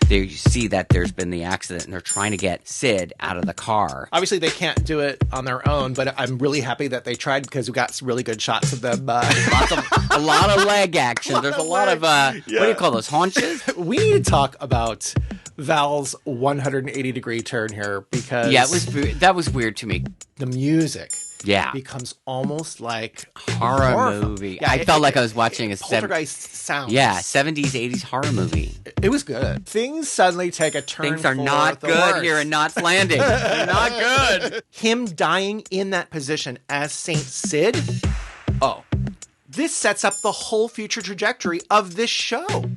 they see that there's been the accident and they're trying to get Sid out of the car. Obviously, they can't do it on their own, but I'm really happy that they tried because we got some really good shots of them. A lot of leg action. There's a lot of, what do you call those, haunches? We need to talk about Val's 180-degree turn here because that was weird to me. The music becomes almost like horror movie. Yeah, I felt like I was watching a poltergeist sound. Yeah, 70s, 80s horror movie. It was good. Things suddenly take a turn. Things are not good here in Knots Landing. They're not good. Him dying in that position as Saint Sid. Oh, this sets up the whole future trajectory of this show.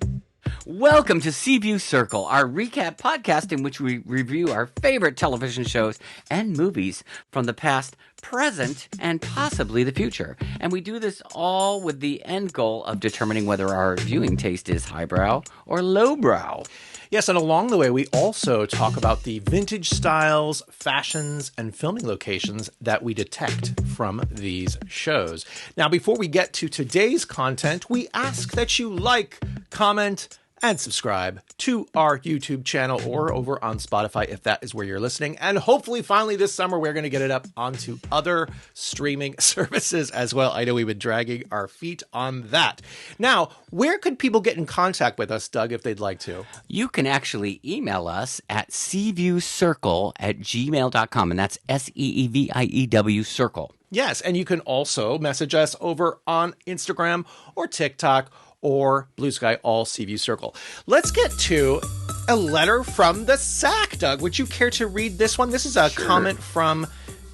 Welcome to Seaview Circle, our recap podcast in which we review our favorite television shows and movies from the past, present, and possibly the future. And we do this all with the end goal of determining whether our viewing taste is highbrow or lowbrow. Yes, and along the way, we also talk about the vintage styles, fashions, and filming locations that we detect from these shows. Now, before we get to today's content, we ask that you like, comment, and subscribe to our YouTube channel or over on Spotify if that is where you're listening. And hopefully, finally this summer, we're going to get it up onto other streaming services as well. I know we've been dragging our feet on that. Now, where could people get in contact with us, Doug, if they'd like to? You can actually email us at seaviewcircle@gmail.com, and that's SEEVIEW circle. Yes, and you can also message us over on Instagram or TikTok or Blue Sky, all Seaview Circle. Let's get to a letter from the sack, Doug. Would you care to read this one? This is a comment from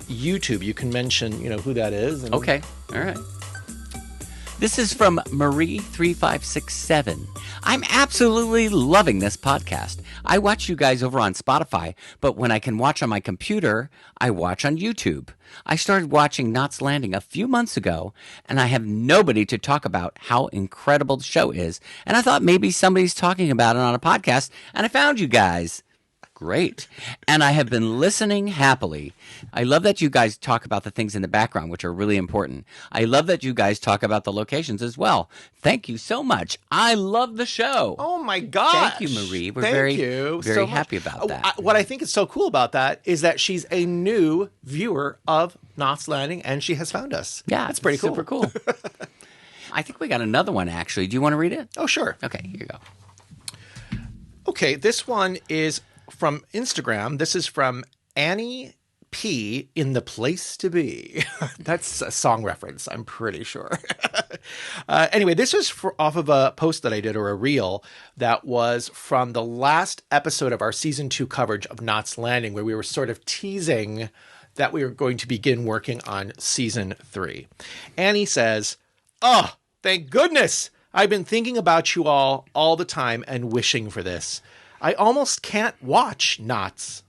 YouTube. You can mention, who that is. Okay. All right. This is from Marie3567. I'm absolutely loving this podcast. I watch you guys over on Spotify, but when I can watch on my computer, I watch on YouTube. I started watching Knots Landing a few months ago, and I have nobody to talk about how incredible the show is. And I thought maybe somebody's talking about it on a podcast, and I found you guys. Great. And I have been listening happily. I love that you guys talk about the things in the background, which are really important. I love that you guys talk about the locations as well. Thank you so much. I love the show. Oh, my gosh. Thank you, Marie. We're very happy about that. What I think is so cool about that is that she's a new viewer of Knots Landing, and she has found us. Yeah. That's pretty cool. Super cool. I think we got another one, actually. Do you want to read it? Oh, sure. Okay, here you go. Okay, this one is from Instagram. This is from Annie P. in the Place to Be. That's a song reference, I'm pretty sure. Anyway, this was off of a post that I did, or a reel, that was from the last episode of our season 2 coverage of Knots Landing, where we were sort of teasing that we were going to begin working on season 3. Annie says, "Oh, thank goodness! I've been thinking about you all the time and wishing for this. I almost can't watch Knots.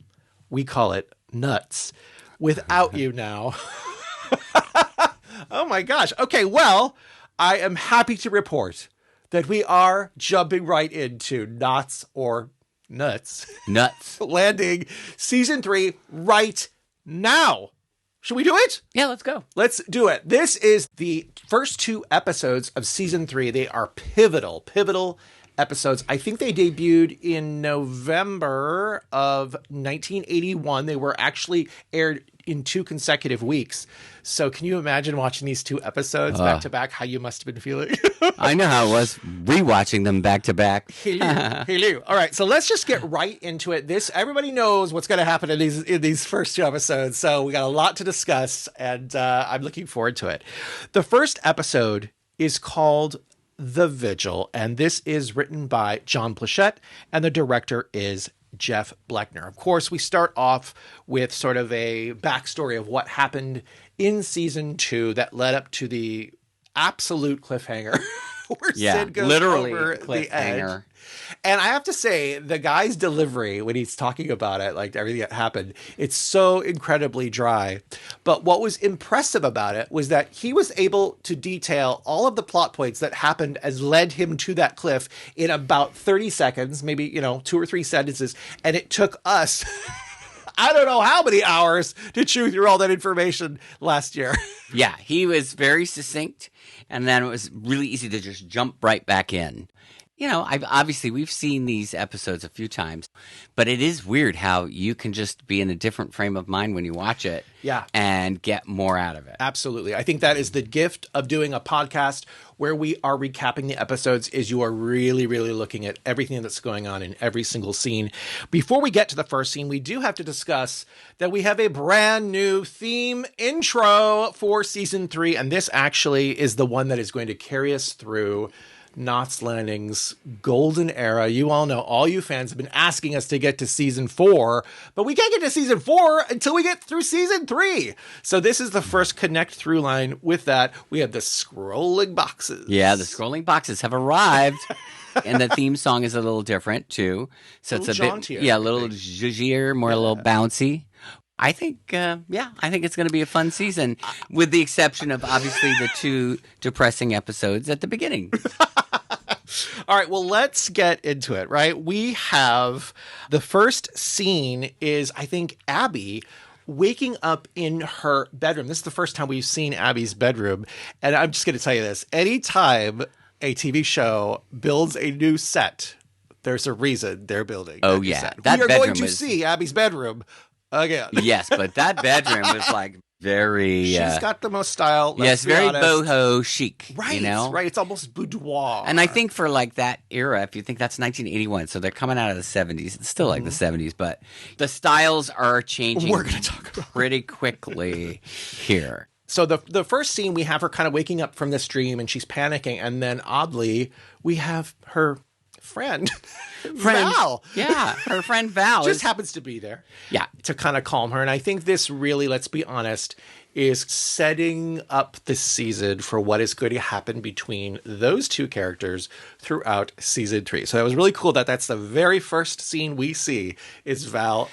We call it Nuts. Without you now." Oh my gosh. Okay, well, I am happy to report that we are jumping right into Knots or Nuts. Nuts. Landing season 3 right now. Should we do it? Yeah, let's go. Let's do it. This is the first 2 episodes of season 3. They are pivotal episodes. I think they debuted in November of 1981. They were actually aired in 2 consecutive weeks. So can you imagine watching these 2 episodes back to back, how you must have been feeling? I know how it was rewatching them back to back. Hello. All right, so let's just get right into it. Everybody knows what's going to happen in these first 2 episodes. So we got a lot to discuss, and I'm looking forward to it. The first episode is called The Vigil, and this is written by John Plachette, and the director is Jeff Bleckner. Of course, we start off with sort of a backstory of what happened in season 2 that led up to the absolute cliffhanger where Sid goes literally over the edge. And I have to say, the guy's delivery when he's talking about it, like everything that happened, it's so incredibly dry. But what was impressive about it was that he was able to detail all of the plot points that happened as led him to that cliff in about 30 seconds, maybe, 2 or 3 sentences. And it took us, I don't know how many hours to chew through all that information last year. Yeah, he was very succinct. And then it was really easy to just jump right back in. obviously we've seen these episodes a few times, but it is weird how you can just be in a different frame of mind when you watch it and get more out of it. Absolutely. I think that is the gift of doing a podcast where we are recapping the episodes is you are really, really looking at everything that's going on in every single scene. Before we get to the first scene, we do have to discuss that we have a brand new theme intro for season 3, and this actually is the one that is going to carry us through Knots Landing's golden era. You all know, all you fans have been asking us to get to season 4, but we can't get to season 4 until we get through season 3. So this is the first connect through line with that. We have the scrolling boxes. Yeah, the scrolling boxes have arrived. And the theme song is a little different too. So it's a jauntier, bit, a little zhuzhier, more a little bouncy. I think it's going to be a fun season, with the exception of obviously the 2 depressing episodes at the beginning. All right, well, let's get into it, right? We have the first scene is, I think, Abby waking up in her bedroom. This is the first time we've seen Abby's bedroom. And I'm just going to tell you this. Anytime a TV show builds a new set, there's a reason they're building a new set. We are going to see Abby's bedroom again. Yes, but that bedroom was like very... She's got the most style. Yes, very boho chic. Right, right. It's almost boudoir. And I think for like that era, if you think that's 1981, so they're coming out of the 70s. It's still like the 70s, but the styles are changing We're going to talk about pretty quickly here. So the first scene, we have her kind of waking up from this dream and she's panicking. And then oddly, we have her friend Val. Yeah, her friend Val. Just happens to be there. Yeah. To kind of calm her. And I think this really, let's be honest, is setting up the season for what is going to happen between those two characters throughout season 3. So that was really cool that that's the very first scene we see is Val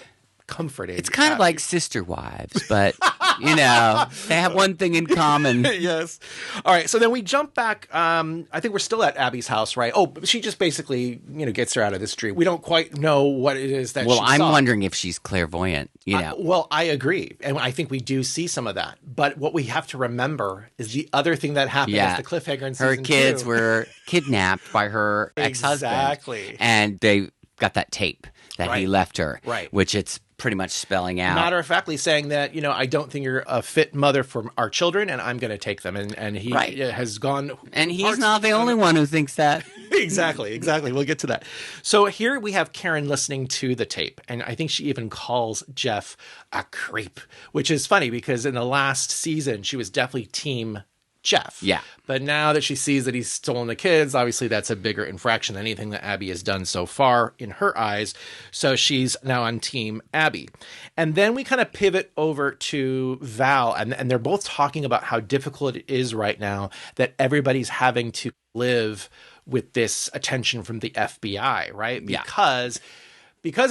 comforting. It's kind of like Sister Wives, but, they have one thing in common. Yes. All right. So then we jump back. I think we're still at Abby's house, right? Oh, she just basically, gets her out of this dream. We don't quite know what it is that she saw. Well, I'm wondering if she's clairvoyant, Well, I agree. And I think we do see some of that. But what we have to remember is the other thing that happened is the cliffhanger in season 2. Her kids were kidnapped by her ex-husband. Exactly. And they got that tape that he left her. Right. Which it's pretty much spelling out. Matter-of-factly saying that, I don't think you're a fit mother for our children, and I'm going to take them. And he has gone... And he's not the only one who thinks that. Exactly. We'll get to that. So here we have Karen listening to the tape, and I think she even calls Jeff a creep, which is funny because in the last season, she was definitely team Jeff. Yeah. But now that she sees that he's stolen the kids, obviously that's a bigger infraction than anything that Abby has done so far in her eyes. So she's now on team Abby. And then we kind of pivot over to Val, and they're both talking about how difficult it is right now that everybody's having to live with this attention from the FBI, right? Because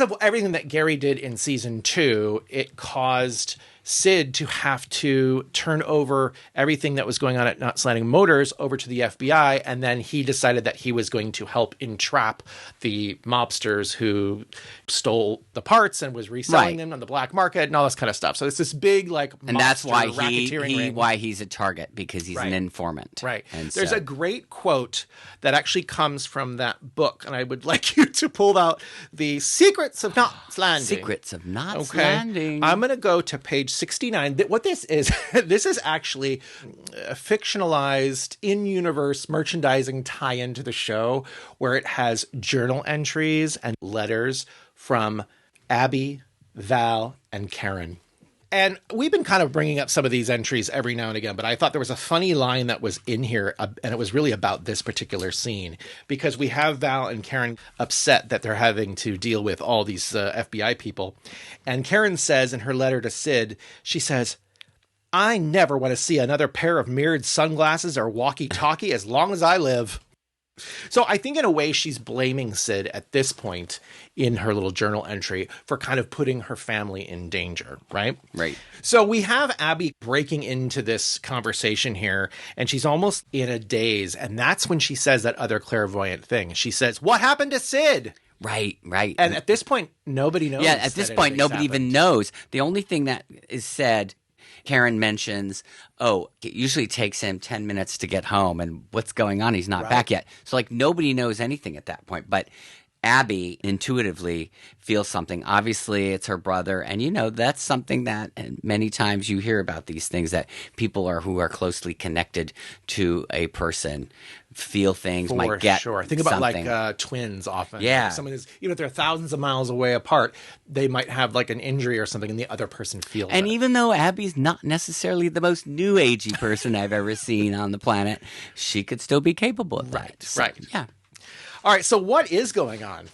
of everything that Gary did in season 2, it caused Sid to have to turn over everything that was going on at Knots Landing Motors over to the FBI, and then he decided that he was going to help entrap the mobsters who stole the parts and was reselling them on the black market and all this kind of stuff. So it's this big and that's why why he's a target, because he's an informant. Right. And there's a great quote that actually comes from that book, and I would like you to pull out the Secrets of Knots Landing. Secrets of Knots Landing. I'm going to go to page 69. What this is, this is actually a fictionalized in-universe merchandising tie-in to the show, where it has journal entries and letters from Abby, Val, and Karen. And we've been kind of bringing up some of these entries every now and again, but I thought there was a funny line that was in here, and it was really about this particular scene, because we have Val and Karen upset that they're having to deal with all these FBI people. And Karen says in her letter to Sid, she says, "I never want to see another pair of mirrored sunglasses or walkie-talkie as long as I live." So I think in a way she's blaming Sid at this point in her little journal entry for kind of putting her family in danger, right? Right. So we have Abby breaking into this conversation here, and she's almost in a daze. And that's when she says that other clairvoyant thing. She says, "What happened to Sid?" Right. And at this point, nobody knows. Yeah, at this point, nobody even knows. The only thing that is said Karen mentions, oh, it usually takes him 10 minutes to get home, and what's going on? He's not back yet. So, like, nobody knows anything at that point. But Abby intuitively feels something. Obviously, it's her brother. And, you know, that's something that many times you hear about these things, that people who are closely connected to a person feel things, might get Think about something. like twins often. Yeah. Like someone is, even if they're thousands of miles away apart, they might have like an injury or something and the other person feels And it. even though Abby's not necessarily the most new agey person I've ever seen on the planet, she could still be capable of that. So, right. Yeah. All right, so what is going on?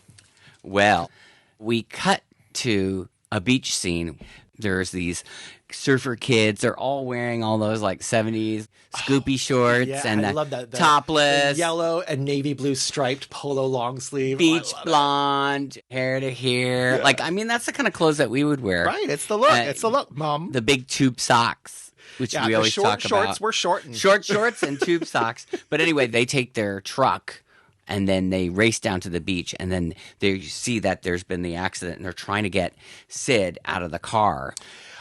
Well, we cut to a beach scene. There's these surfer kids. They're all wearing all those like 70s scoopy shorts and I love that. Topless. The yellow and navy blue striped polo long sleeve. Beach blonde, hair to here. Yeah. Like, I mean, that's the kind of clothes that we would wear. Right, it's the look. It's the look, Mom. The big tube socks, which we always talk about. Shorts were shortened. Short shorts and tube socks. But anyway, they take their truck and then they race down to the beach, and then they see that there's been the accident, and they're trying to get Sid out of the car.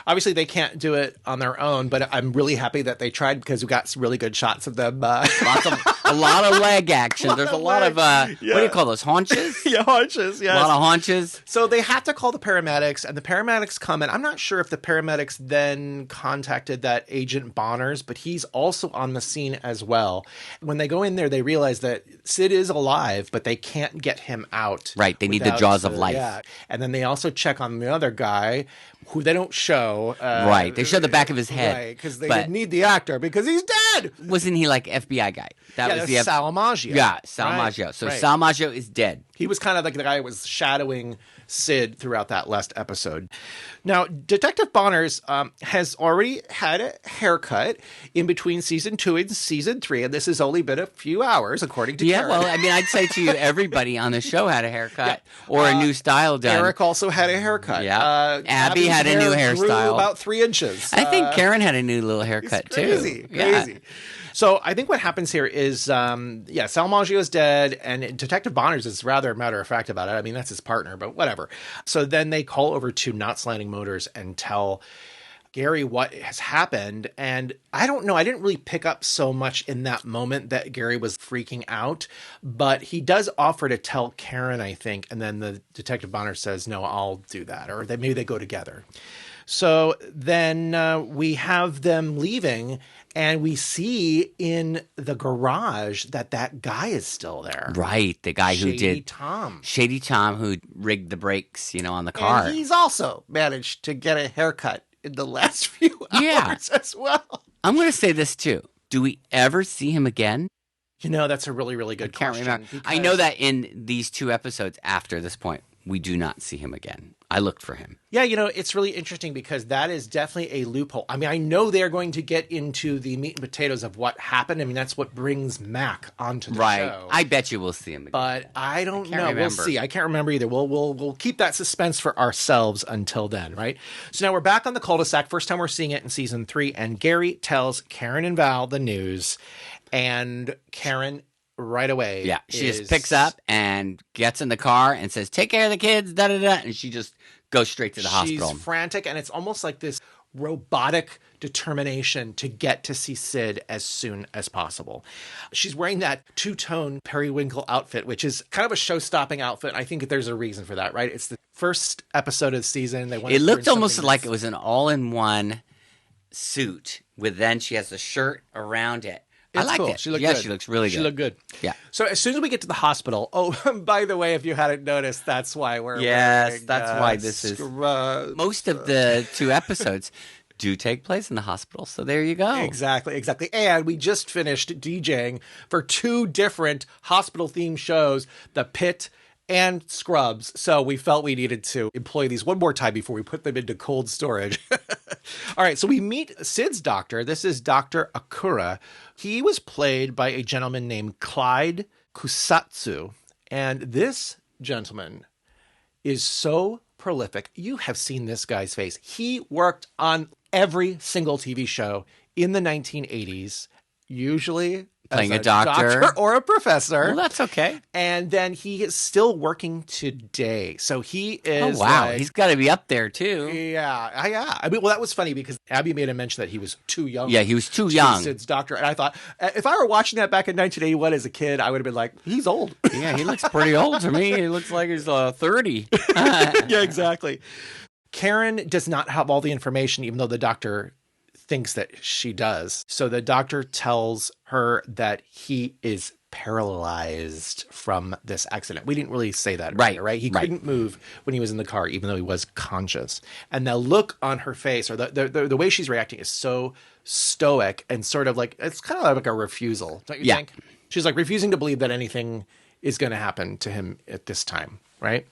Obviously, they can't do it on their own, but I'm really happy that they tried because we got some really good shots of them. A lot of leg action. There's a lot of, what do you call those, haunches? Yeah, haunches, yes. A lot of haunches. So they have to call the paramedics, and the paramedics come in. I'm not sure if the paramedics then contacted that Agent Bonners, but he's also on the scene as well. When they go in there, they realize that Sid is alive, but they can't get him out. Right, they need the jaws of life. Yeah, and then they also check on the other guy, who they don't show. Right, they show the back of his head. Right, because they didn't need the actor because he's dead. Wasn't he like FBI guy? That was the Sal Maggio. Yeah, Sal Maggio. So Sal Maggio is dead. He was kind of like the guy who was shadowing Sid throughout that last episode. Now, Detective Bonners has already had a haircut in between season 2 and season 3, and this has only been a few hours, according to Karen. Well, I mean, I'd say to you, everybody on the show had a haircut or a new style done. Eric also had a haircut. Yeah. Abby had a new hairstyle. Grew about 3 inches. I think Karen had a new little haircut, crazy, too. Crazy. So I think what happens here is, Sal Maggio is dead, and Detective Bonners is rather matter-of-fact about it. I mean, that's his partner, but whatever. So then they call over to Knots Landing Motors and tell Gary what has happened. And I don't know, I didn't really pick up so much in that moment that Gary was freaking out, but he does offer to tell Karen, I think, and then the Detective Bonners says, no, I'll do that, or maybe they go together. So then we have them leaving, and we see in the garage that guy is still there. Right, the guy who did Shady Tom, who rigged the brakes, on the car. And he's also managed to get a haircut in the last few hours as well. I'm going to say this too. Do we ever see him again? That's a really, really good question. Can't remember. I know that in these 2 episodes after this point, we do not see him again. I looked for him. Yeah, it's really interesting because that is definitely a loophole. I mean, I know they're going to get into the meat and potatoes of what happened. I mean, that's what brings Mac onto the show. I bet you we'll see him again. But I don't know. Remember. We'll see. I can't remember either. We'll keep that suspense for ourselves until then, right? So now we're back on the cul-de-sac. First time we're seeing it in season 3, and Gary tells Karen and Val the news, and Karen right away. Yeah, she just picks up and gets in the car and says, take care of the kids, da-da-da, and she just goes straight to the hospital. She's frantic, and it's almost like this robotic determination to get to see Sid as soon as possible. She's wearing that two-tone periwinkle outfit, which is kind of a show-stopping outfit. I think there's a reason for that, right? It's the first episode of the season. It looked almost like it was an all-in-one suit, then she has the shirt around it. I liked it. She looked good. She looks really good. She looked good. Yeah. So as soon as we get to the hospital, by the way, if you hadn't noticed, that's why we're wearing, that's why this scrubs. Is most of the 2 episodes do take place in the hospital. So there you go. Exactly. And we just finished DJing for 2 different hospital-themed shows, The Pit and Scrubs. So we felt we needed to employ these one more time before we put them into cold storage. All right, so we meet Sid's doctor. This is Dr. Akura. He was played by a gentleman named Clyde Kusatsu. And this gentleman is so prolific. You have seen this guy's face. He worked on every single TV show in the 1980s, usually Playing as a doctor or a professor. Well, that's okay. And then he is still working today. So he is. Oh, wow. Like, he's got to be up there, too. Yeah. I mean, well, that was funny because Abby made a mention that he was too young. Yeah, he was too to young. be Sid's doctor. And I thought, if I were watching that back in 1981 as a kid, I would have been like, he's old. Yeah, he looks pretty old to me. He looks like he's 30. Yeah, exactly. Karen does not have all the information, even though the doctor thinks that she does. So the doctor tells her that he is paralyzed from this accident. We didn't really say that earlier, right? He couldn't move when he was in the car, even though he was conscious. And the look on her face, or the way she's reacting, is so stoic and sort of like, it's kind of like a refusal, don't you think? She's like refusing to believe that anything is going to happen to him at this time, right?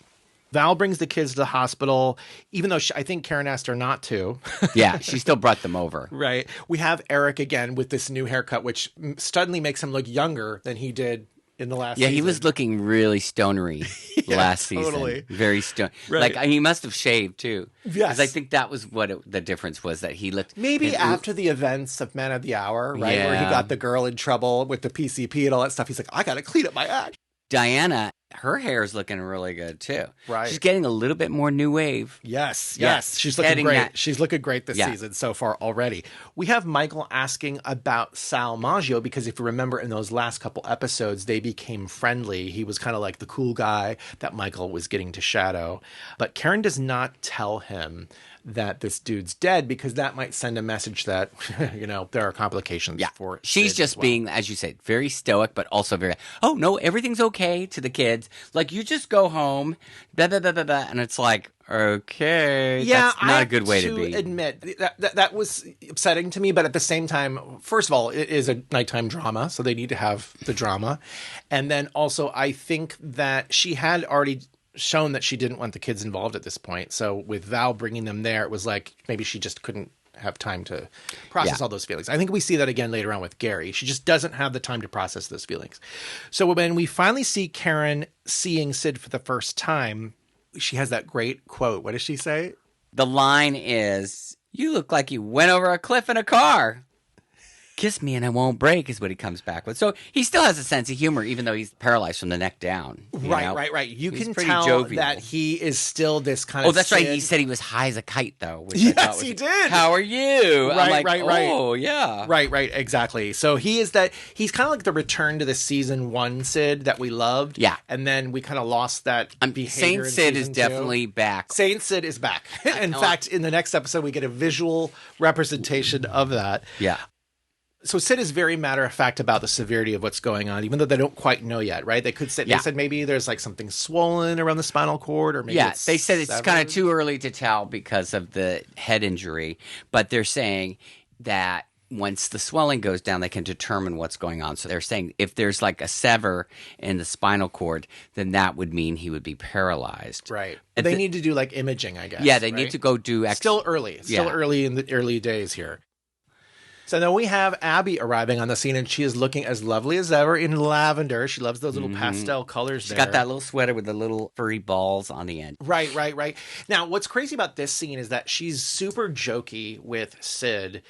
Val brings the kids to the hospital, even though I think Karen asked her not to. Yeah, she still brought them over. Right. We have Eric again with this new haircut, which suddenly makes him look younger than he did in the last season. Yeah, he was looking really stonery last season. Totally. Very stone. Right. Like, he must have shaved, too. Yes. Because I think that was what the difference was, that he looked... Maybe after the events of Man of the Hour, right? Yeah. Where he got the girl in trouble with the PCP and all that stuff. He's like, I got to clean up my act. Diana, her hair is looking really good, too. Right. She's getting a little bit more new wave. Yes. She's looking Heading great. that- She's looking great this season so far already. We have Michael asking about Sal Maggio because if you remember in those last couple episodes, they became friendly. He was kind of like the cool guy that Michael was getting to shadow. But Karen does not tell him that this dude's dead because that might send a message that, there are complications for She's Sid just as well. being, as you said, very stoic, but also very, oh, no, everything's okay to the kids. Like, you just go home, blah, blah, blah, blah, blah. And it's like, okay, that's not a good way to be. Admit that was upsetting to me, but at the same time, first of all, it is a nighttime drama, so they need to have the drama. And then also, I think that she had already shown that she didn't want the kids involved at this point. So with Val bringing them there, it was like maybe she just couldn't have time to process all those feelings. I think we see that again later on with Gary. She just doesn't have the time to process those feelings. So when we finally see Karen seeing Sid for the first time, she has that great quote. What does she say? The line is, you look like you went over a cliff in a car. Kiss me and I won't break is what he comes back with. So he still has a sense of humor, even though he's paralyzed from the neck down. Right. You He's can pretty tell jovial. that he is still this kind of that's right. Sid. He said he was high as a kite, though. Which I Yes, thought was, he did. How are you? I'm like, Right. Oh, yeah. Right, exactly. So he's kind of like the return to the season 1 Sid that we loved. Yeah. And then we kind of lost that behavior. Saint in Sid is season 2. definitely back. Saint Sid is back. In fact, in the next episode, we get a visual representation of that. Yeah. So Sid is very matter-of-fact about the severity of what's going on, even though they don't quite know yet, right? They could say, they said maybe there's like something swollen around the spinal cord, or maybe they said it's severed. kind of too early to tell because of the head injury, but they're saying that once the swelling goes down, they can determine what's going on. So they're saying if there's like a sever in the spinal cord, then that would mean he would be paralyzed. Right. They need to do like imaging, I guess. Yeah, they right? need to go do... Still early. Still early in the early days here. So then we have Abby arriving on the scene, and she is looking as lovely as ever in lavender. She loves those little pastel colors She's got that little sweater with the little furry balls on the end. Right. Now, what's crazy about this scene is that she's super jokey with Sid.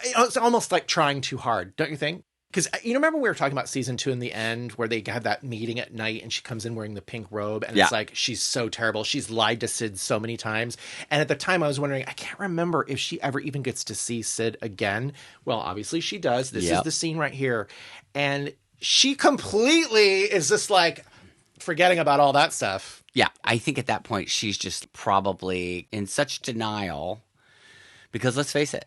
It's almost like trying too hard, don't you think? Because you remember we were talking about season 2 in the end where they have that meeting at night and she comes in wearing the pink robe and it's like she's so terrible. She's lied to Sid so many times. And at the time I was wondering, I can't remember if she ever even gets to see Sid again. Well, obviously she does. This is the scene right here. And she completely is just like forgetting about all that stuff. Yeah, I think at that point she's just probably in such denial because let's face it,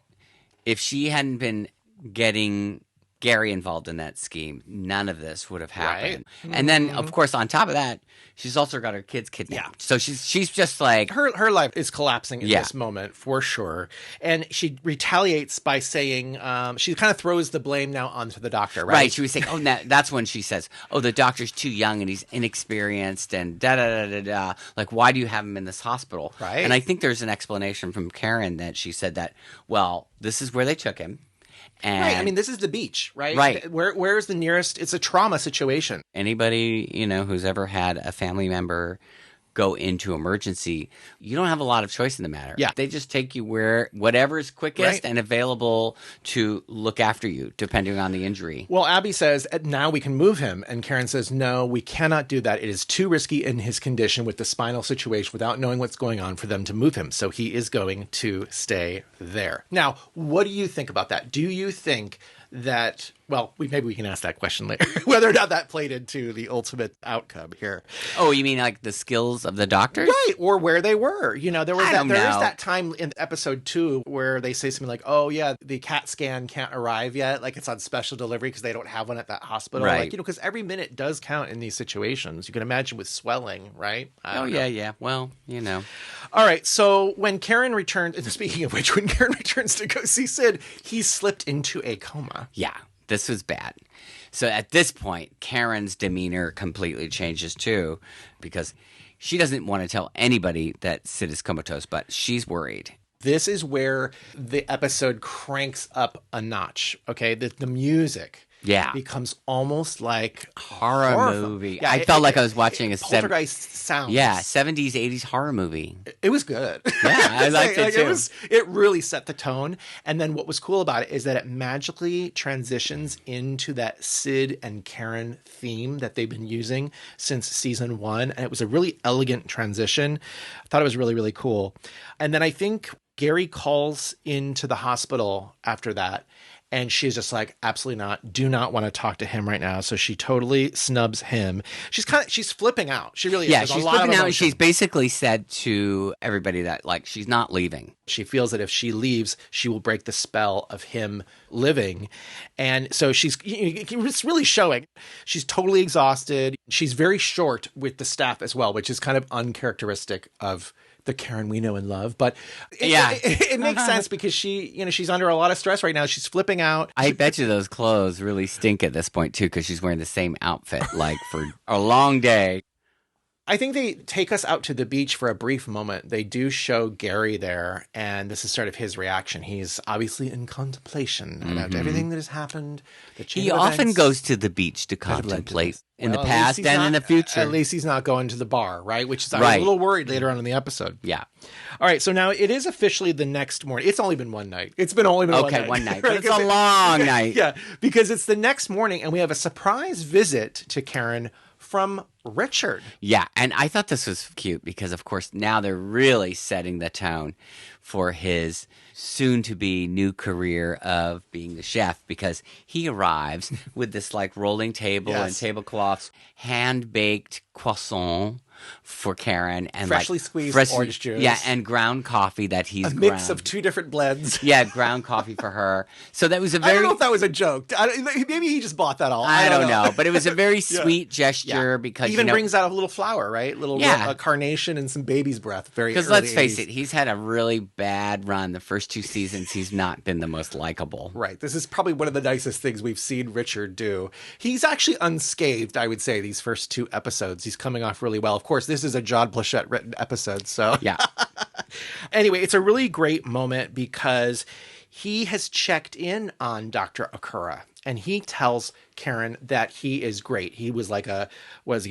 if she hadn't been getting Gary involved in that scheme, none of this would have happened. Right. And then, of course, on top of that, she's also got her kids kidnapped. Yeah. So she's just like... Her life is collapsing at this moment, for sure. And she retaliates by saying... she kind of throws the blame now onto the doctor, right? Right. She was saying, that's when she says, the doctor's too young and he's inexperienced and da-da-da-da-da. Like, why do you have him in this hospital? Right. And I think there's an explanation from Karen that she said that, well, this is where they took him. And right. I mean, this is the beach, right? Right. Where's the nearest? It's a trauma situation. Anybody, who's ever had a family member go into emergency, you don't have a lot of choice in the matter. Yeah. They just take you where whatever is quickest and available to look after you, depending on the injury. Well, Abby says, now we can move him. And Karen says, no, we cannot do that. It is too risky in his condition with the spinal situation without knowing what's going on for them to move him. So he is going to stay there. Now, what do you think about that? Do you think that, well, maybe we can ask that question later, whether or not that played into the ultimate outcome here. Oh, you mean like the skills of the doctors? Right, or where they were. You know, there is know. that time in episode 2 where they say something like, oh, yeah, the CAT scan can't arrive yet. Like it's on special delivery because they don't have one at that hospital. Right. Like, you know, because every minute does count in these situations. You can imagine with swelling, right? Yeah. Well, you know. All right, so when Karen returns, and speaking of which, when Karen returns to go see Sid, he's slipped into a coma. Yeah, this was bad. So at this point, Karen's demeanor completely changes too, because she doesn't want to tell anybody that Sid is comatose, but she's worried. This is where the episode cranks up a notch, okay? The music becomes almost like horror movie. Yeah, I felt like I was watching a poltergeist sound. Yeah, 70s, 80s horror movie. It was good. Yeah, I liked it too. It really set the tone. And then what was cool about it is that it magically transitions into that Sid and Karen theme that they've been using since season 1. And it was a really elegant transition. I thought it was really, really cool. And then I think Gary calls into the hospital after that. And she's just like, absolutely not. Do not want to talk to him right now. So she totally snubs him. She's flipping out. She really is. Yeah, There's she's a lot flipping of out. emotion. She's basically said to everybody that, like, she's not leaving. She feels that if she leaves, she will break the spell of him living. And so it's really showing. She's totally exhausted. She's very short with the staff as well, which is kind of uncharacteristic of the Karen we know and love. But it makes sense because she's under a lot of stress right now. She's flipping out. I bet you those clothes really stink at this point too, because she's wearing the same outfit like for a long day. I think they take us out to the beach for a brief moment. They do show Gary there, and this is sort of his reaction. He's obviously in contemplation about everything that has happened. He often goes to the beach to contemplate in the past and in the future. At least he's not going to the bar, right? Which is, I was a little worried later on in the episode. Yeah. All right, so now it is officially the next morning. It's only been one night. It's been only been one night. Okay, one night. But it's a long night. Yeah, because it's the next morning, and we have a surprise visit to Karen from Richard. Yeah, and I thought this was cute because, of course, now they're really setting the tone for his soon-to-be new career of being the chef, because he arrives with this, like, rolling table and tablecloths, hand-baked croissant for Karen, and freshly squeezed orange juice. Yeah, and ground coffee that he's ground. A mix of 2 different blends. Yeah, ground coffee for her. So that was a I don't know if that was a joke. Maybe he just bought that all. I don't know. But it was a very sweet gesture because he even brings out a little flower, right? A carnation and some baby's breath. Because let's face it, he's had a really bad run. The first 2 seasons, he's not been the most likable. Right. This is probably one of the nicest things we've seen Richard do. He's actually unscathed, I would say, these first 2 episodes. He's coming off really well. Of course, this is a John Plachette written episode, so yeah. Anyway, it's a really great moment because he has checked in on Dr. Okura, and he tells Karen that he is great. He was like a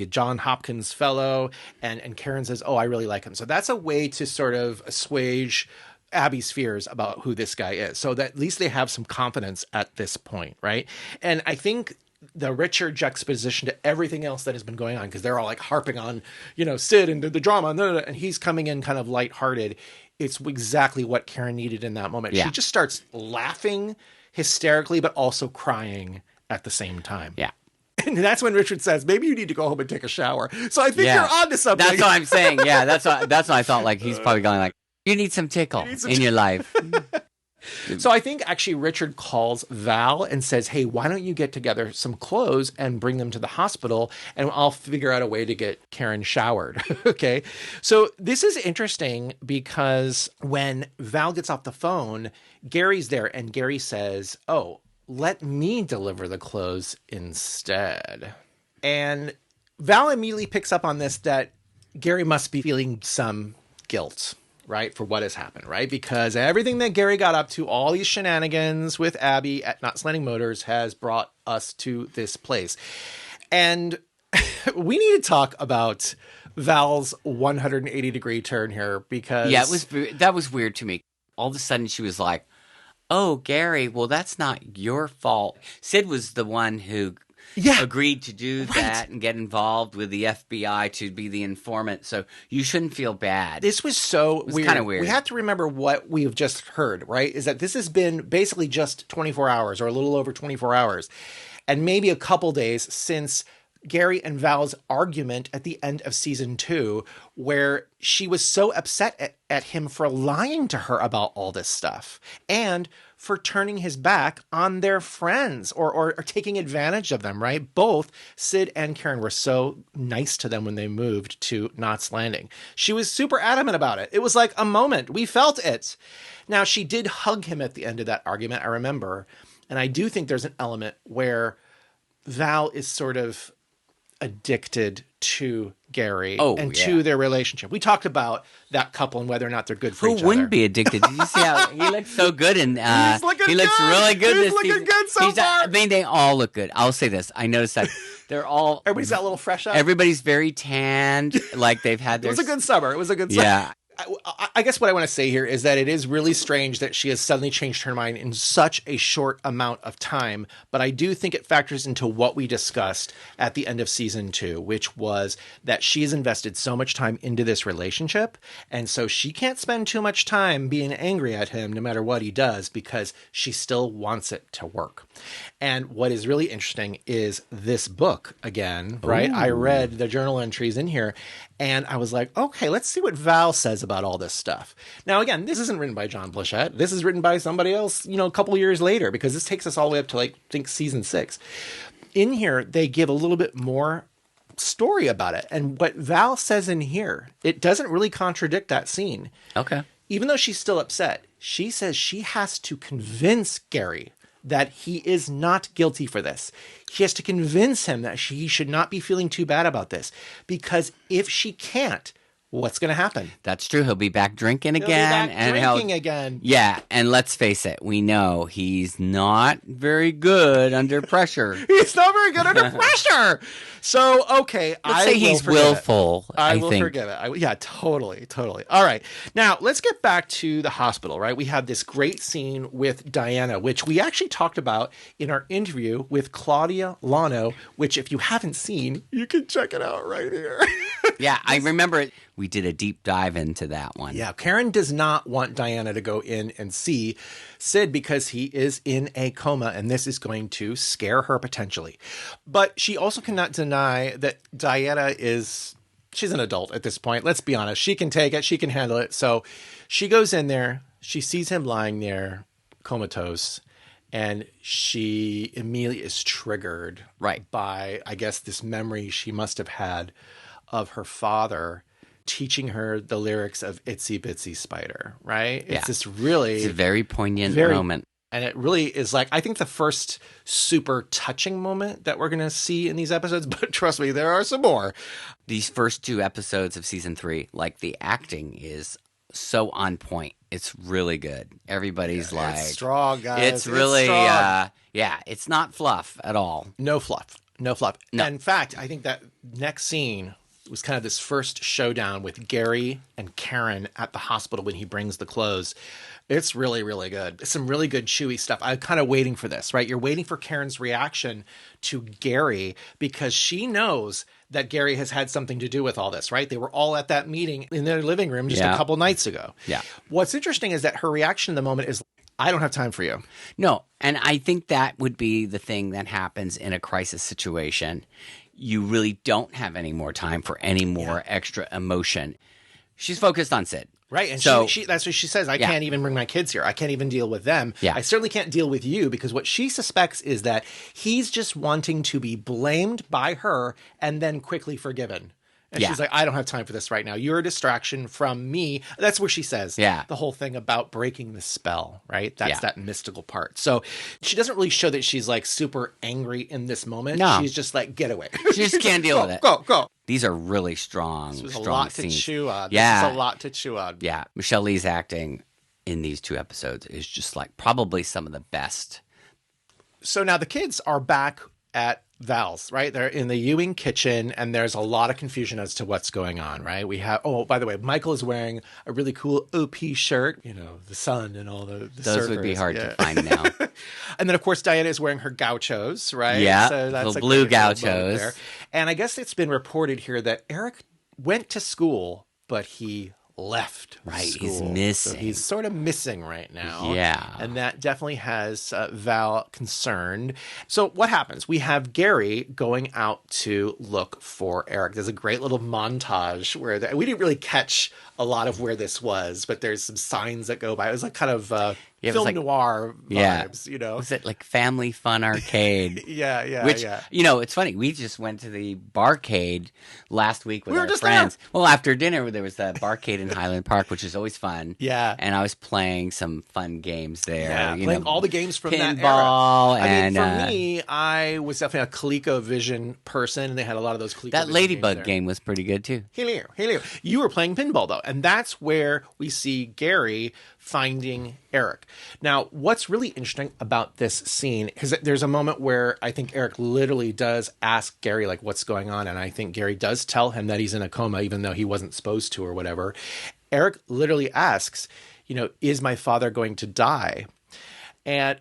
John Hopkins fellow, and Karen says, oh, I really like him. So that's a way to sort of assuage Abby's fears about who this guy is, so that at least they have some confidence at this point, right? And I think the Richard juxtaposition to everything else that has been going on, because they're all like harping on, Sid and the drama, and he's coming in kind of lighthearted. It's exactly what Karen needed in that moment. Yeah. She just starts laughing hysterically, but also crying at the same time. Yeah. And that's when Richard says, maybe you need to go home and take a shower. So I think you're onto something. That's what I'm saying. Yeah, that's what I thought. Like, he's probably going like, you need some tickle in your life. So I think actually Richard calls Val and says, hey, why don't you get together some clothes and bring them to the hospital, and I'll figure out a way to get Karen showered. Okay. So this is interesting because when Val gets off the phone, Gary's there, and Gary says, oh, let me deliver the clothes instead. And Val immediately picks up on this, that Gary must be feeling some guilt, right, for what has happened, right? Because everything that Gary got up to, all these shenanigans with Abby at Not Slanting Motors, has brought us to this place. And we need to talk about Val's 180-degree turn here because Yeah, that was weird to me. All of a sudden, she was like, "Oh, Gary, well, that's not your fault." Sid was the one who agreed to do that and get involved with the FBI to be the informant, so you shouldn't feel bad. This was so weird. Kind of weird. We have to remember what we've just heard, right? Is that this has been basically just 24 hours or a little over 24 hours, and maybe a couple days since Gary and Val's argument at the end of season 2, where she was so upset at him for lying to her about all this stuff and for turning his back on their friends or taking advantage of them, right? Both Sid and Karen were so nice to them when they moved to Knots Landing. She was super adamant about it. It was like a moment. We felt it. Now, she did hug him at the end of that argument, I remember. And I do think there's an element where Val is sort of addicted to Gary to their relationship. We talked about that couple and whether or not they're good for each other. Who wouldn't be addicted? Did you see how he looks so good? And he looks really good. He's looking good so far. I mean, they all look good. I'll say this. I noticed that they're all... Everybody's got a little fresh up. Everybody's very tanned. Like they've had their... It was a good summer. Yeah. I guess what I want to say here is that it is really strange that she has suddenly changed her mind in such a short amount of time. But I do think it factors into what we discussed at the end of season 2, which was that she has invested so much time into this relationship. And so she can't spend too much time being angry at him no matter what he does because she still wants it to work. And what is really interesting is this book again, right? Ooh. I read the journal entries in here and I was like, okay, let's see what Val says about all this stuff. Now, again, this isn't written by John Blachette. This is written by somebody else, a couple years later, because this takes us all the way up to I think season 6. In here, they give a little bit more story about it. And what Val says in here, it doesn't really contradict that scene. Okay. Even though she's still upset, she says she has to convince Gary that he is not guilty for this. She has to convince him that he should not be feeling too bad about this. Because if she can't, what's going to happen? That's true. He'll be back drinking again. Again. Yeah, and let's face it. We know he's not very good under pressure. He's not very good under pressure. So, okay. Let's say he's willful. I will forgive it. Yeah, totally. All right. Now, let's get back to the hospital, right? We have this great scene with Diana, which we actually talked about in our interview with Claudia Lano, which if you haven't seen, you can check it out right here. Yeah, I remember it. We did a deep dive into that one. Yeah, Karen does not want Diana to go in and see Sid because he is in a coma and this is going to scare her potentially. But she also cannot deny that Diana she's an adult at this point. Let's be honest. She can take it. She can handle it. So she goes in there. She sees him lying there comatose. And she immediately is triggered by, I guess, this memory she must have had of her father teaching her the lyrics of Itsy Bitsy Spider, right? Yeah. It's this really... It's a very poignant moment. And it really is I think the first super touching moment that we're going to see in these episodes, but trust me, there are some more. These first 2 episodes of season 3, the acting is so on point. It's really good. Everybody's it's strong, guys. It's really, it's not fluff at all. No fluff. No. In fact, I think that next scene was kind of this first showdown with Gary and Karen at the hospital when he brings the clothes. It's really, really good. It's some really good chewy stuff. I'm kind of waiting for this, right? You're waiting for Karen's reaction to Gary because she knows that Gary has had something to do with all this, right? They were all at that meeting in their living room just a couple nights ago. Yeah. What's interesting is that her reaction in the moment is, I don't have time for you. No, and I think that would be the thing that happens in a crisis situation. You really don't have any more time for any more extra emotion. She's focused on Sid. Right. And so she that's what she says. I can't even bring my kids here. I can't even deal with them. Yeah. I certainly can't deal with you because what she suspects is that he's just wanting to be blamed by her and then quickly forgiven. And she's like, I don't have time for this right now. You're a distraction from me. That's where she says the whole thing about breaking the spell, right? That's that mystical part. So she doesn't really show that she's super angry in this moment. No. She's just get away. She just can't deal with it. Go. These are really strong, This was strong a lot scenes. to chew on. Yeah. This is a lot to chew on. Yeah. Michele Lee's acting in these 2 episodes is just probably some of the best. So now the kids are back at Val's, right? They're in the Ewing kitchen, and there's a lot of confusion as to what's going on, right? We have, oh, by the way, Michael is wearing a really cool OP shirt, you know, the sun and all the Those surfers. would be hard to find now. And then, of course, Diana is wearing her gauchos, right? Yeah, so that's little a blue great little moment gauchos. there. And I guess it's been reported here that Eric went to school, but he left school. He's missing. So he's sort of missing right now. Yeah. And that definitely has Val concerned. So what happens? We have Gary going out to look for Eric. There's a great little montage where we didn't really catch a lot of where this was, but there's some signs that go by. It was like kind of film noir vibes, you know. Was it like Family Fun Arcade? Which, you know, it's funny. We just went to the barcade last week with We were our just friends. Well, after dinner, there was the barcade in Highland Park, which is always fun. Yeah. And I was playing some fun games there. Yeah, you playing know, all the games from that era. pinball and for me, I was definitely a ColecoVision person, and they had a lot of those ColecoVision that Ladybug games game was pretty good too. Hello. You were playing pinball, though, and that's where we see Gary finding Eric. Now, what's really interesting about this scene is that there's a moment where I think Eric literally does ask Gary, like, what's going on? And I think Gary does tell him that he's in a coma, even though he wasn't supposed to or whatever. Eric literally asks, you know, is my father going to die? And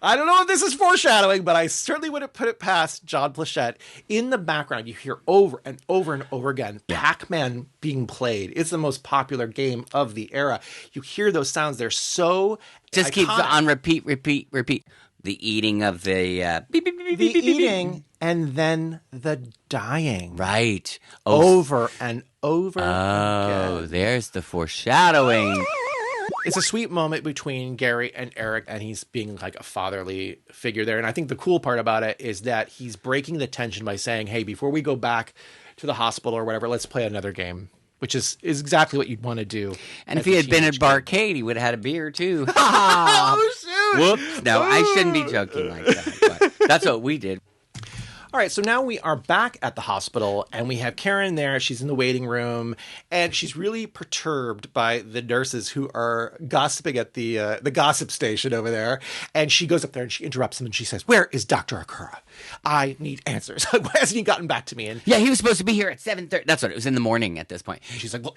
I don't know if this is foreshadowing, but I certainly wouldn't put it past John Plachette. In the background, you hear over and over and over again Pac-Man being played. It's the most popular game of the era. You hear those sounds. They're so Just iconic. keeps on repeat. The eating of the beep, beep, beep, The beep, beep, beep, beep. eating and then the dying. Right. Over and over Oh, again. there's the foreshadowing. It's a sweet moment between Gary and Eric, and he's being like a fatherly figure there. And I think the cool part about it is that he's breaking the tension by saying, hey, before we go back to the hospital or whatever, let's play another game, which is exactly what you'd want to do. And if he had been at Barcade, he would have had a beer too. Oh, shoot. Whoops. No, I shouldn't be joking like that. But that's what we did. All right, so now we are back at the hospital, and we have Karen there. She's in the waiting room, and she's really perturbed by the nurses who are gossiping at the gossip station over there. And she goes up there and she interrupts them, and she says, "Where is Dr. Akura? I need answers. Why hasn't he gotten back to me?" And Yeah, he was supposed to be here at 7:30. That's what it was in the morning at this point. she's like, "Well,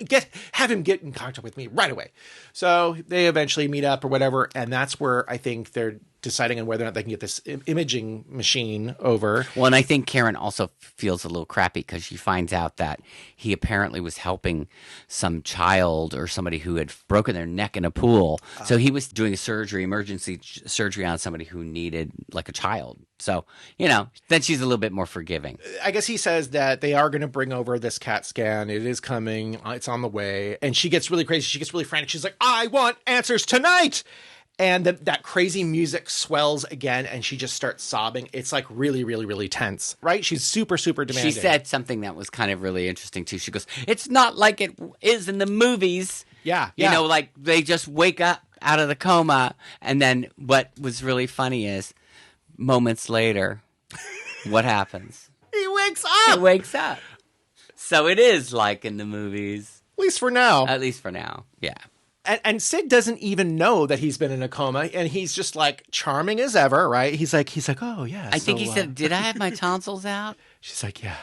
have him get in contact with me right away." So they eventually meet up or whatever, and that's where I think they're deciding on whether or not they can get this imaging machine over. Well, and I think Karen also feels a little crappy because she finds out that he apparently was helping some child or somebody who had broken their neck in a pool. So he was doing a surgery, emergency surgery on somebody who needed like a child. So, you know, then she's a little bit more forgiving. I guess he says that they are going to bring over this CAT scan. It is coming. It's on the way. And she gets really crazy. She gets really frantic. She's like, "I want answers tonight." And that crazy music swells again, and she just starts sobbing. It's like really, really, really tense, right? She's super, super demanding. She said something that was kind of really interesting too. She goes, "It's not like it is in the movies." Yeah. You know, like they just wake up out of the coma. And then what was really funny is moments later, what happens? He wakes He up. wakes up. So it is like in the movies. At least for now. At least for now. Yeah. And Sid doesn't even know that he's been in a coma, and he's just like charming as ever, right? He's like, "Oh yeah." I think he said, "Did I have my tonsils out?" She's like, "Yeah,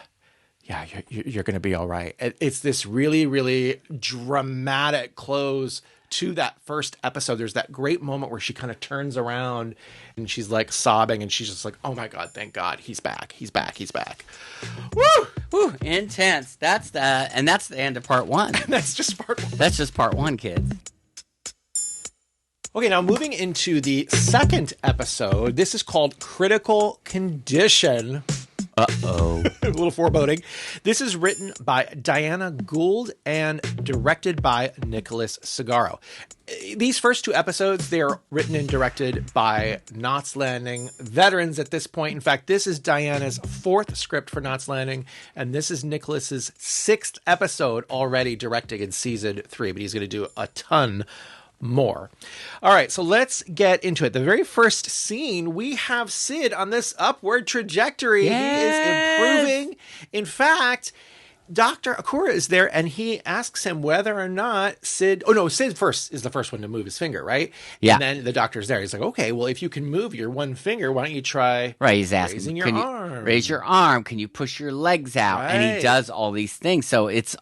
you're going to be all right." It's this really, really dramatic close to that first episode. There's that great moment where she kind of turns around and she's like sobbing, and she's just like, "Oh my God, thank God, he's back. He's back. He's back." Woo! Whew, intense. That's the end of part one. That's just part one. That's just part one, kids. Okay, now moving into the second episode. This is called Critical Condition. Uh-oh. A little foreboding. This is written by Diana Gould and directed by Nicholas Segarra. These first two episodes, they are written and directed by Knots Landing veterans at this point. In fact, this is Diana's fourth script for Knots Landing, and this is Nicholas's sixth episode already directing in season 3, but he's going to do a ton more. All right, so let's get into it. The very first scene, we have Sid on this upward trajectory. Yes. He is improving. In fact, Dr. Akura is there, and he asks him whether or not Sid... Oh, no, Sid first is the first one to move his finger, right? Yeah. And then the doctor's there. He's like, okay, well, if you can move your one finger, why don't you try He's asking, raising your can arm? you raise your arm? Can you push your legs out? And he Right. does all these things. So it's...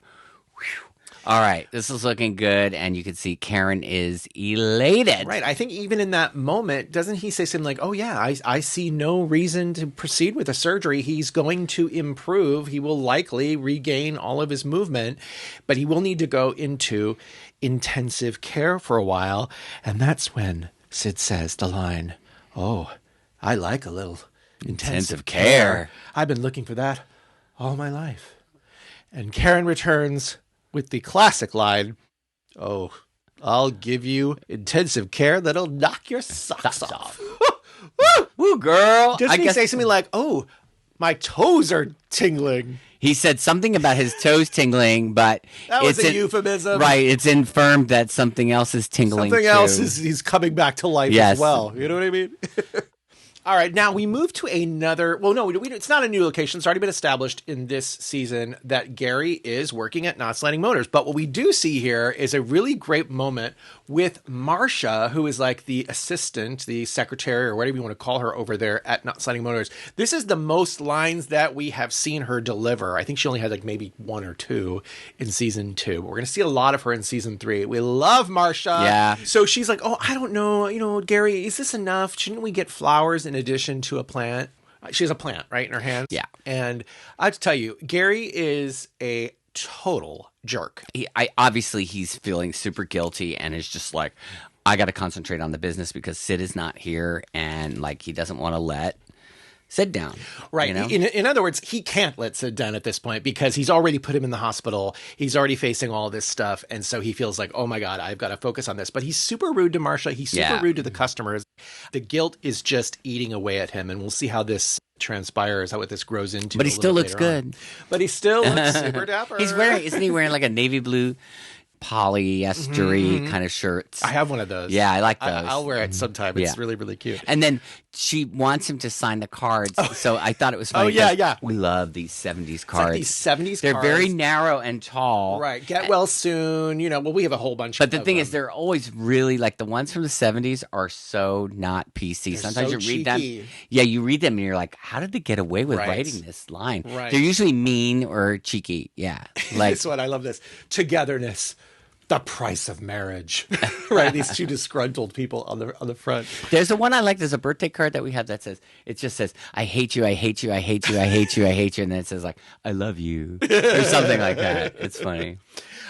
All right, this is looking good, and you can see Karen is elated. Right. I think even in that moment, doesn't he say something like, oh, yeah, I see no reason to proceed with the surgery. He's going to improve. He will likely regain all of his movement, but he will need to go into intensive care for a while. And that's when Sid says the line, oh, I like a little intensive care. I've been looking for that all my life. And Karen returns with the classic line, oh, I'll give you intensive care that'll knock your socks off. Woo, girl. Doesn't he say something like, oh, my toes are tingling? He said something about his toes tingling, but That was a euphemism. Right, it's infirmed that something else is tingling Something too. else is he's coming back to life Yes. as well. You know what I mean? All right, now we move to another... Well, no, it's not a new location. It's already been established in this season that Gary is working at Knots Landing Motors. But what we do see here is a really great moment with Marcia, who is like the assistant, the secretary, or whatever you want to call her over there at Knots Landing Motors. This is the most lines that we have seen her deliver. I think she only had like maybe 1 or 2 in season 2. But we're going to see a lot of her in season 3. We love Marcia. Yeah. So she's like, oh, I don't know, Gary, is this enough? Shouldn't we get flowers in addition to a plant? She has a plant, right, in her hands? Yeah. And I have to tell you, Gary is a total jerk. Obviously, he's feeling super guilty and is just like, I got to concentrate on the business because Sid is not here, and like he doesn't want to let Sid down. Right. You know? In other words, he can't let Sid down at this point because he's already put him in the hospital. He's already facing all this stuff. And so he feels like, oh my God, I've got to focus on this. But he's super rude to Marcia. He's super rude to the customers. The guilt is just eating away at him. And we'll see how this transpires, how what this grows into. But he still looks good. But he still looks super dapper. Isn't he wearing like a navy blue polyester kind of shirts? I have one of those. Yeah, I like those. I'll wear it sometime. It's really, really cute. And then she wants him to sign the cards. So I thought it was funny. Yeah. We love these 70s cards. It's like these 70s They're cards. very narrow and tall. Right. Get well soon. We have a whole bunch of But the thing is, they're always really, like, the ones from the 70s are so not PC. They're Sometimes so you read cheeky. them. Yeah, you read them and you're like, how did they get away with writing this line? Right. They're usually mean or cheeky. Yeah. Like, This one, I love this. Togetherness. The price of marriage. Right. These two disgruntled people on the front. there's the one I like. There's a birthday card that we have that says, it just says, I hate you, I hate you, I hate you, I hate you, I hate you. And then it says, like, I love you. Or something like that. It's funny.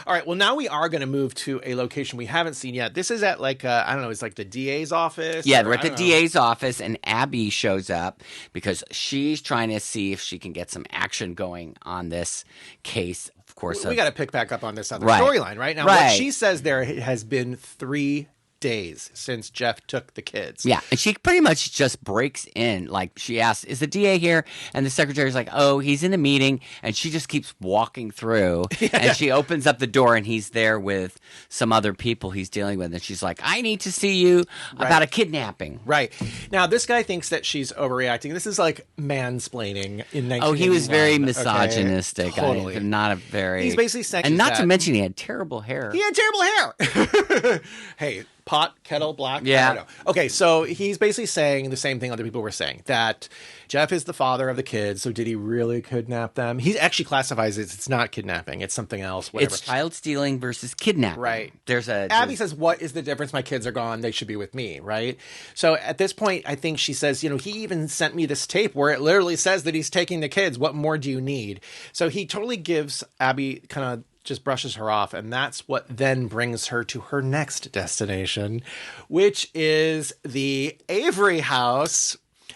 All right. Well, now we are going to move to a location we haven't seen yet. This is at like, I don't know, it's like the DA's office. Yeah, we're at the DA's office, and Abby shows up because she's trying to see if she can get some action going on this case. Of course, We got to pick back up on this other Right. storyline, right? Now, what she says there, it has been 3 days since Jeff took the kids. Yeah, and she pretty much just breaks in. Like, she asks, is the DA here? And the secretary's like, oh, he's in a meeting. And she just keeps walking through. And she opens up the door, and he's there with some other people he's dealing with. And she's like, I need to see you about a kidnapping. Right. Now, this guy thinks that she's overreacting. This is like mansplaining in 1981. Oh, he was very okay? misogynistic. Totally. Not a very... He's basically saying And not that- to mention he had terrible hair. He had terrible hair. Hey, pot, kettle, black. Yeah. I don't know. Okay, so he's basically saying the same thing other people were saying, that Jeff is the father of the kids, so did he really kidnap them? He actually classifies it, it's not kidnapping, it's something else, whatever. It's child stealing versus kidnapping. Right. Abby Abby says, what is the difference? My kids are gone. They should be with me, right? So at this point, I think she says, he even sent me this tape where it literally says that he's taking the kids. What more do you need? So he totally gives Abby kind of just brushes her off, and that's what then brings her to her next destination, which is the Avery house.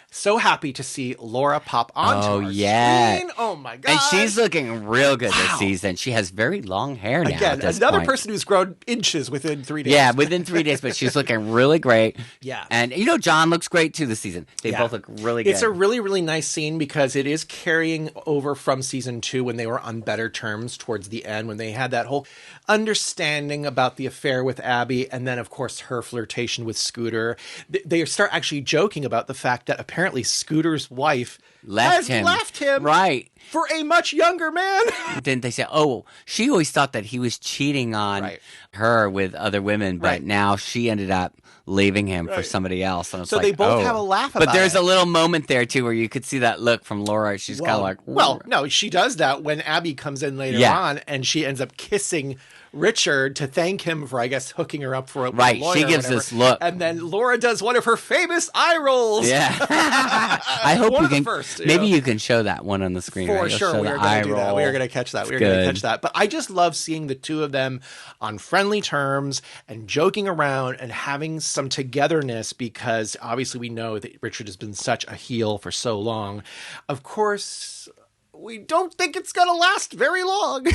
So happy to see Laura pop onto our screen. Oh my God. And she's looking real good this season. She has very long hair now. Again, at this another point. person who's grown inches within 3 days. Yeah, within 3 days, but she's looking really great. Yeah. And John looks great too this season. They both look really good. It's a really, really nice scene because it is carrying over from season 2 when they were on better terms towards the end, when they had that whole understanding about the affair with Abby, and then, of course, her flirtation with Scooter. They start actually joking about the fact that apparently apparently Scooter's wife left has him. left him Right. for a much younger man. Didn't they say, oh, she always thought that he was cheating on Right. her with other women, but Right. now she ended up leaving him for Right. somebody else. And it's So like, they both oh. have a laugh about But there's it. a little moment there, too, where you could see that look from Laura. She's kind of like, Well, no, she does that when Abby comes in later Yeah. on, and she ends up kissing Richard to thank him for, I guess, hooking her up for a Right, lawyer she or gives whatever. this look. And then Laura does one of her famous eye rolls. Yeah. I hope One you of the can. first, you maybe know. you can show that one on the screen. For right? You'll sure, show we the are going eye to do that. roll. We are going to catch that. We are It's going to good. catch that. But I just love seeing the two of them on friendly terms and joking around and having some togetherness, because obviously we know that Richard has been such a heel for so long. Of course, we don't think it's going to last very long.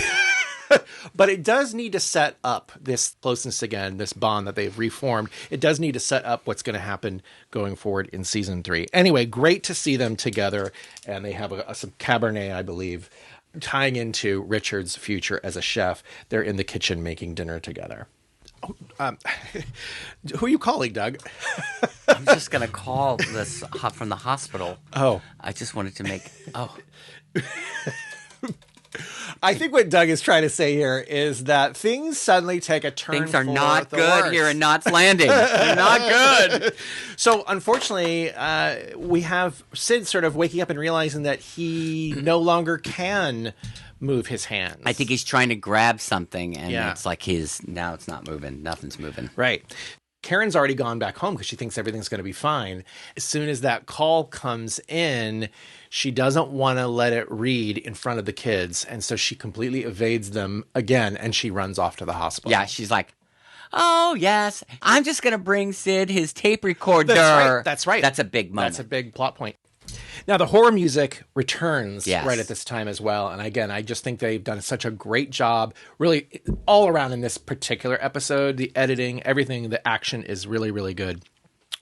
But it does need to set up this closeness again, this bond that they've reformed. It does need to set up what's going to happen going forward in season 3. Anyway, great to see them together. And they have some Cabernet, I believe, tying into Richard's future as a chef. They're in the kitchen making dinner together. Oh, who are you calling, Doug? I'm just going to call this from the hospital. Oh. I just wanted to make. Oh. I think what Doug is trying to say here is that things suddenly take a turn. Things are for not the good worse. here in Knots Landing. They're not good. So, unfortunately, we have Sid sort of waking up and realizing that he no longer can move his hands. I think he's trying to grab something, and Yeah. it's like now it's not moving. Nothing's moving. Right. Karen's already gone back home because she thinks everything's going to be fine. As soon as that call comes in, she doesn't want to let it read in front of the kids. And so she completely evades them again, and she runs off to the hospital. Yeah, she's like, oh, yes, I'm just going to bring Sid his tape recorder. That's right. That's a big moment. That's a big plot point. Now, the horror music returns Yes. right at this time as well. And again, I just think they've done such a great job, really, all around in this particular episode. The editing, everything, the action is really, really good.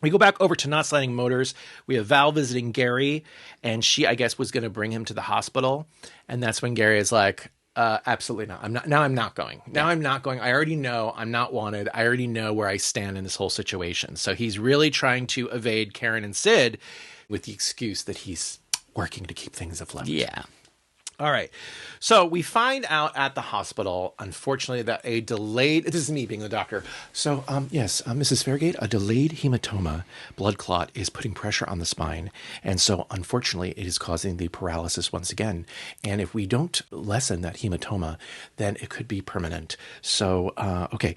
We go back over to Knots Landing Motors. We have Val visiting Gary, and she, I guess, was going to bring him to the hospital. And that's when Gary is like, absolutely not. I'm not going. Now I'm not going. I already know I'm not wanted. I already know where I stand in this whole situation. So he's really trying to evade Karen and Sid with the excuse that he's working to keep things afloat. Yeah. All right. So we find out at the hospital, unfortunately, that a delayed, this is me being the doctor. So, yes, Mrs. Fairgate, a delayed hematoma blood clot is putting pressure on the spine. And so, unfortunately, it is causing the paralysis once again. And if we don't lessen that hematoma, then it could be permanent. So, okay.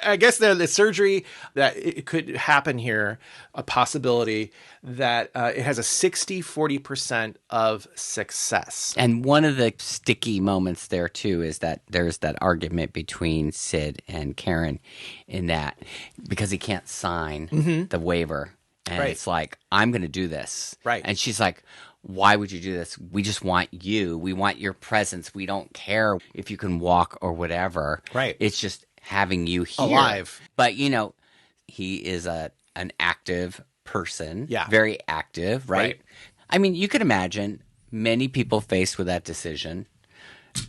I guess the surgery that it could happen here, a possibility that it has a 60-40% of success. And one of the sticky moments there, too, is that there's that argument between Sid and Karen in that because he can't sign the waiver. And Right. it's like, I'm going to do this. Right. And she's like, why would you do this? We just want you. We want your presence. We don't care if you can walk or whatever. Right. It's just having you here. Alive. But, he is an active person. Yeah. Very active, right? I mean, you could imagine many people faced with that decision.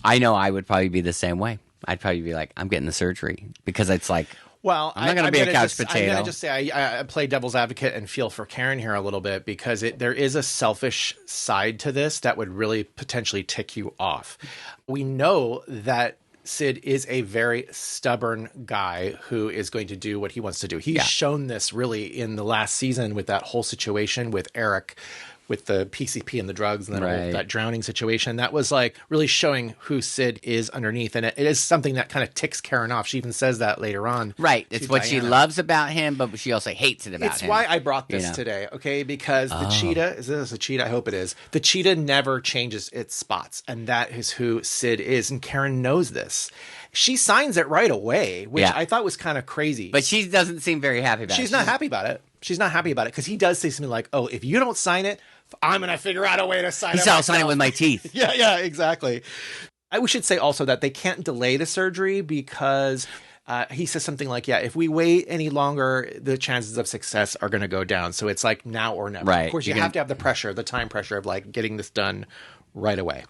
I know I would probably be the same way. I'd probably be like, I'm getting the surgery because it's like, well, I'm not going to be a couch I'm potato. going to just say I play devil's advocate and feel for Karen here a little bit because there is a selfish side to this that would really potentially tick you off. We know that Sid is a very stubborn guy who is going to do what he wants to do. He's shown this really in the last season with that whole situation with Eric, with the PCP and the drugs and then all that drowning situation. That was like really showing who Sid is underneath. And it is something that kind of ticks Karen off. She even says that later on. Right. It's what she loves about him, but she also hates it about him. It's why I brought this today, okay? Because the cheetah, is this a cheetah? I hope it is. The cheetah never changes its spots. And that is who Sid is. And Karen knows this. She signs it right away, which I thought was kind of crazy. But she doesn't seem very happy about it. She's not happy about it. She's not happy about it because he does say something like, oh, if you don't sign it, I'm going to figure out a way to sign it. He said, I'll sign it with my teeth. Yeah, exactly. We should say also that they can't delay the surgery because he says something like, if we wait any longer, the chances of success are going to go down. So it's like now or never. Right. Of course, you have to have the pressure, the time pressure of like getting this done right away.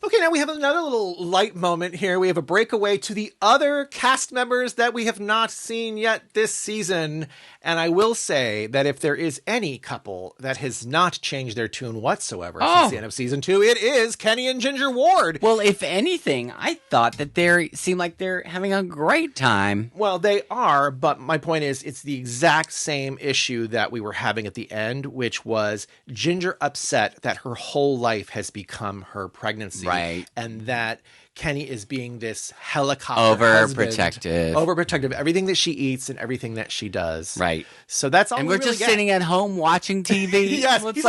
Okay, now we have another little light moment here. We have a breakaway to the other cast members that we have not seen yet this season. And I will say that if there is any couple that has not changed their tune whatsoever since the end of season 2, it is Kenny and Ginger Ward. Well, if anything, I thought that they seem like they're having a great time. Well, they are, but my point is it's the exact same issue that we were having at the end, which was Ginger upset that her whole life has become her pregnancy. Right. And that Kenny is being this helicopter overprotective, everything that she eats and everything that she does. Right. So that's all. And we're just sitting at home watching TV. Yes. He's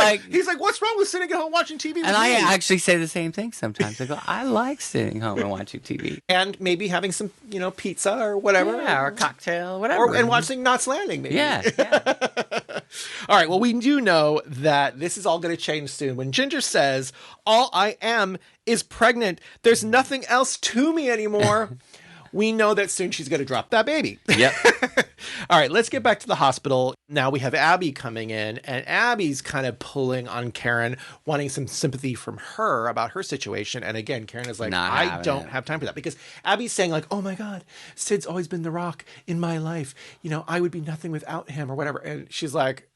like, what's wrong with sitting at home watching TV? And I actually say the same thing sometimes. I go, I like sitting home and watching TV. And maybe having some, pizza or whatever. Yeah, or a cocktail, whatever. And watching Knots Landing, maybe. Yeah. All right, well, we do know that this is all going to change soon. When Ginger says, all I am is pregnant, there's nothing else to me anymore, we know that soon she's going to drop that baby. Yep. All right, let's get back to the hospital. Now we have Abby coming in, and Abby's kind of pulling on Karen, wanting some sympathy from her about her situation. And again, Karen is like, I don't have time for that. Because Abby's saying like, oh my God, Sid's always been the rock in my life. I would be nothing without him or whatever. And she's like,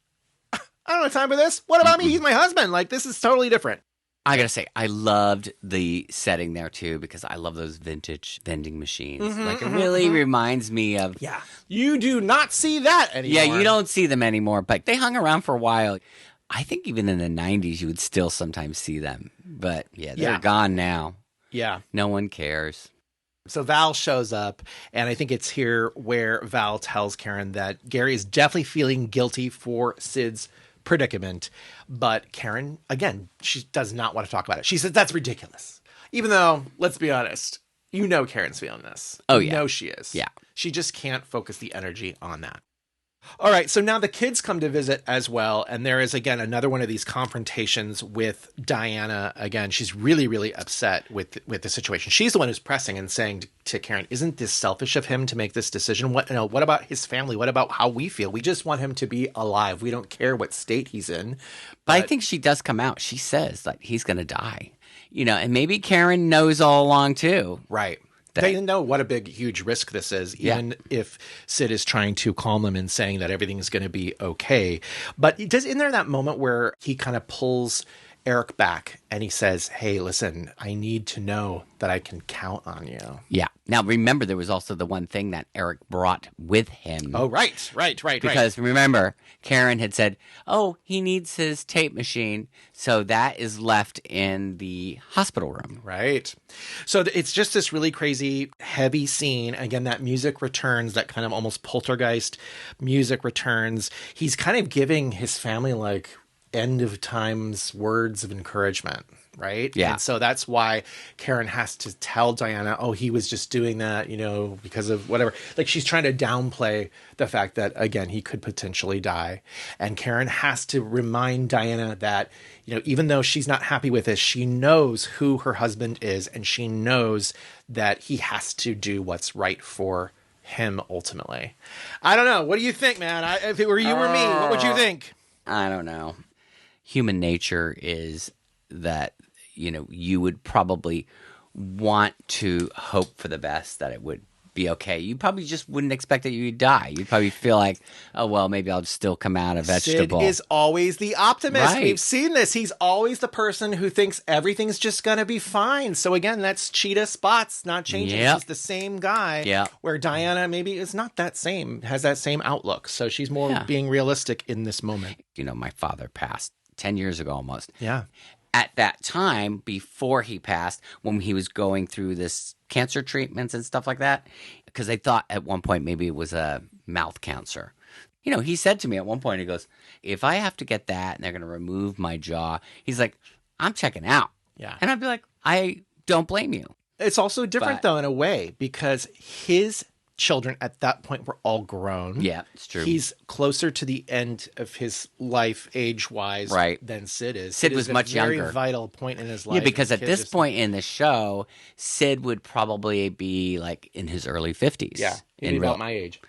I don't have time for this. What about me? He's my husband. Like, this is totally different. I gotta say, I loved the setting there too, because I love those vintage vending machines. It really reminds me of... Yeah. You do not see that anymore. Yeah, you don't see them anymore, but they hung around for a while. I think even in the 90s, you would still sometimes see them. But yeah, they're gone now. Yeah. No one cares. So Val shows up, and I think it's here where Val tells Karen that Gary is definitely feeling guilty for Sid's predicament. But Karen, again, she does not want to talk about it. She says that's ridiculous. Even though, let's be honest, Karen's feeling this. Oh, yeah. You know she is. Yeah. She just can't focus the energy on that. All right, so now the kids come to visit as well, and there is, again, another one of these confrontations with Diana. Again, she's really, really upset with the situation. She's the one who's pressing and saying to Karen, isn't this selfish of him to make this decision? What about his family? What about how we feel? We just want him to be alive. We don't care what state he's in. But I think she does come out. She says that he's going to die. And maybe Karen knows all along, too. Right. They know what a big, huge risk this is, even if Sid is trying to calm them and saying that everything's going to be okay. But isn't there that moment where he kind of pulls Eric back and he says, hey, listen, I need to know that I can count on you. Yeah. Now, remember, there was also the one thing that Eric brought with him. Oh, right. Because remember, Karen had said, oh, he needs his tape machine. So that is left in the hospital room. Right. So it's just this really crazy, heavy scene. Again, that music returns, that kind of almost poltergeist music returns. He's kind of giving his family like end of times words of encouragement, right? Yeah. And so that's why Karen has to tell Diana, oh, he was just doing that, because of whatever. Like, she's trying to downplay the fact that, again, he could potentially die. And Karen has to remind Diana that, even though she's not happy with this, she knows who her husband is, and she knows that he has to do what's right for him ultimately. I don't know. What do you think, man? If it were you or me, what would you think? I don't know. Human nature is that, you would probably want to hope for the best, that it would be okay. You probably just wouldn't expect that you'd die. You'd probably feel like, oh, well, maybe I'll still come out a vegetable. Sid is always the optimist. Right. We've seen this. He's always the person who thinks everything's just going to be fine. So again, that's Cheetah Spots not changing. Yep. She's the same guy. Yeah. Where Diana maybe is not that same, has that same outlook. So she's more being realistic in this moment. My father passed 10 years ago almost. Yeah. At that time, before he passed, when he was going through this cancer treatments and stuff like that, because they thought at one point maybe it was a mouth cancer. He said to me at one point, he goes, if I have to get that and they're going to remove my jaw, he's like, I'm checking out. Yeah. And I'd be like, I don't blame you. It's also different, though, in a way, because his children at that point were all grown. Yeah, it's true. He's closer to the end of his life age-wise than Sid is. Sid was much younger. Very vital point in his life. Yeah, because at this point in the show, Sid would probably be like in his early 50s. Yeah, he'd be about my age.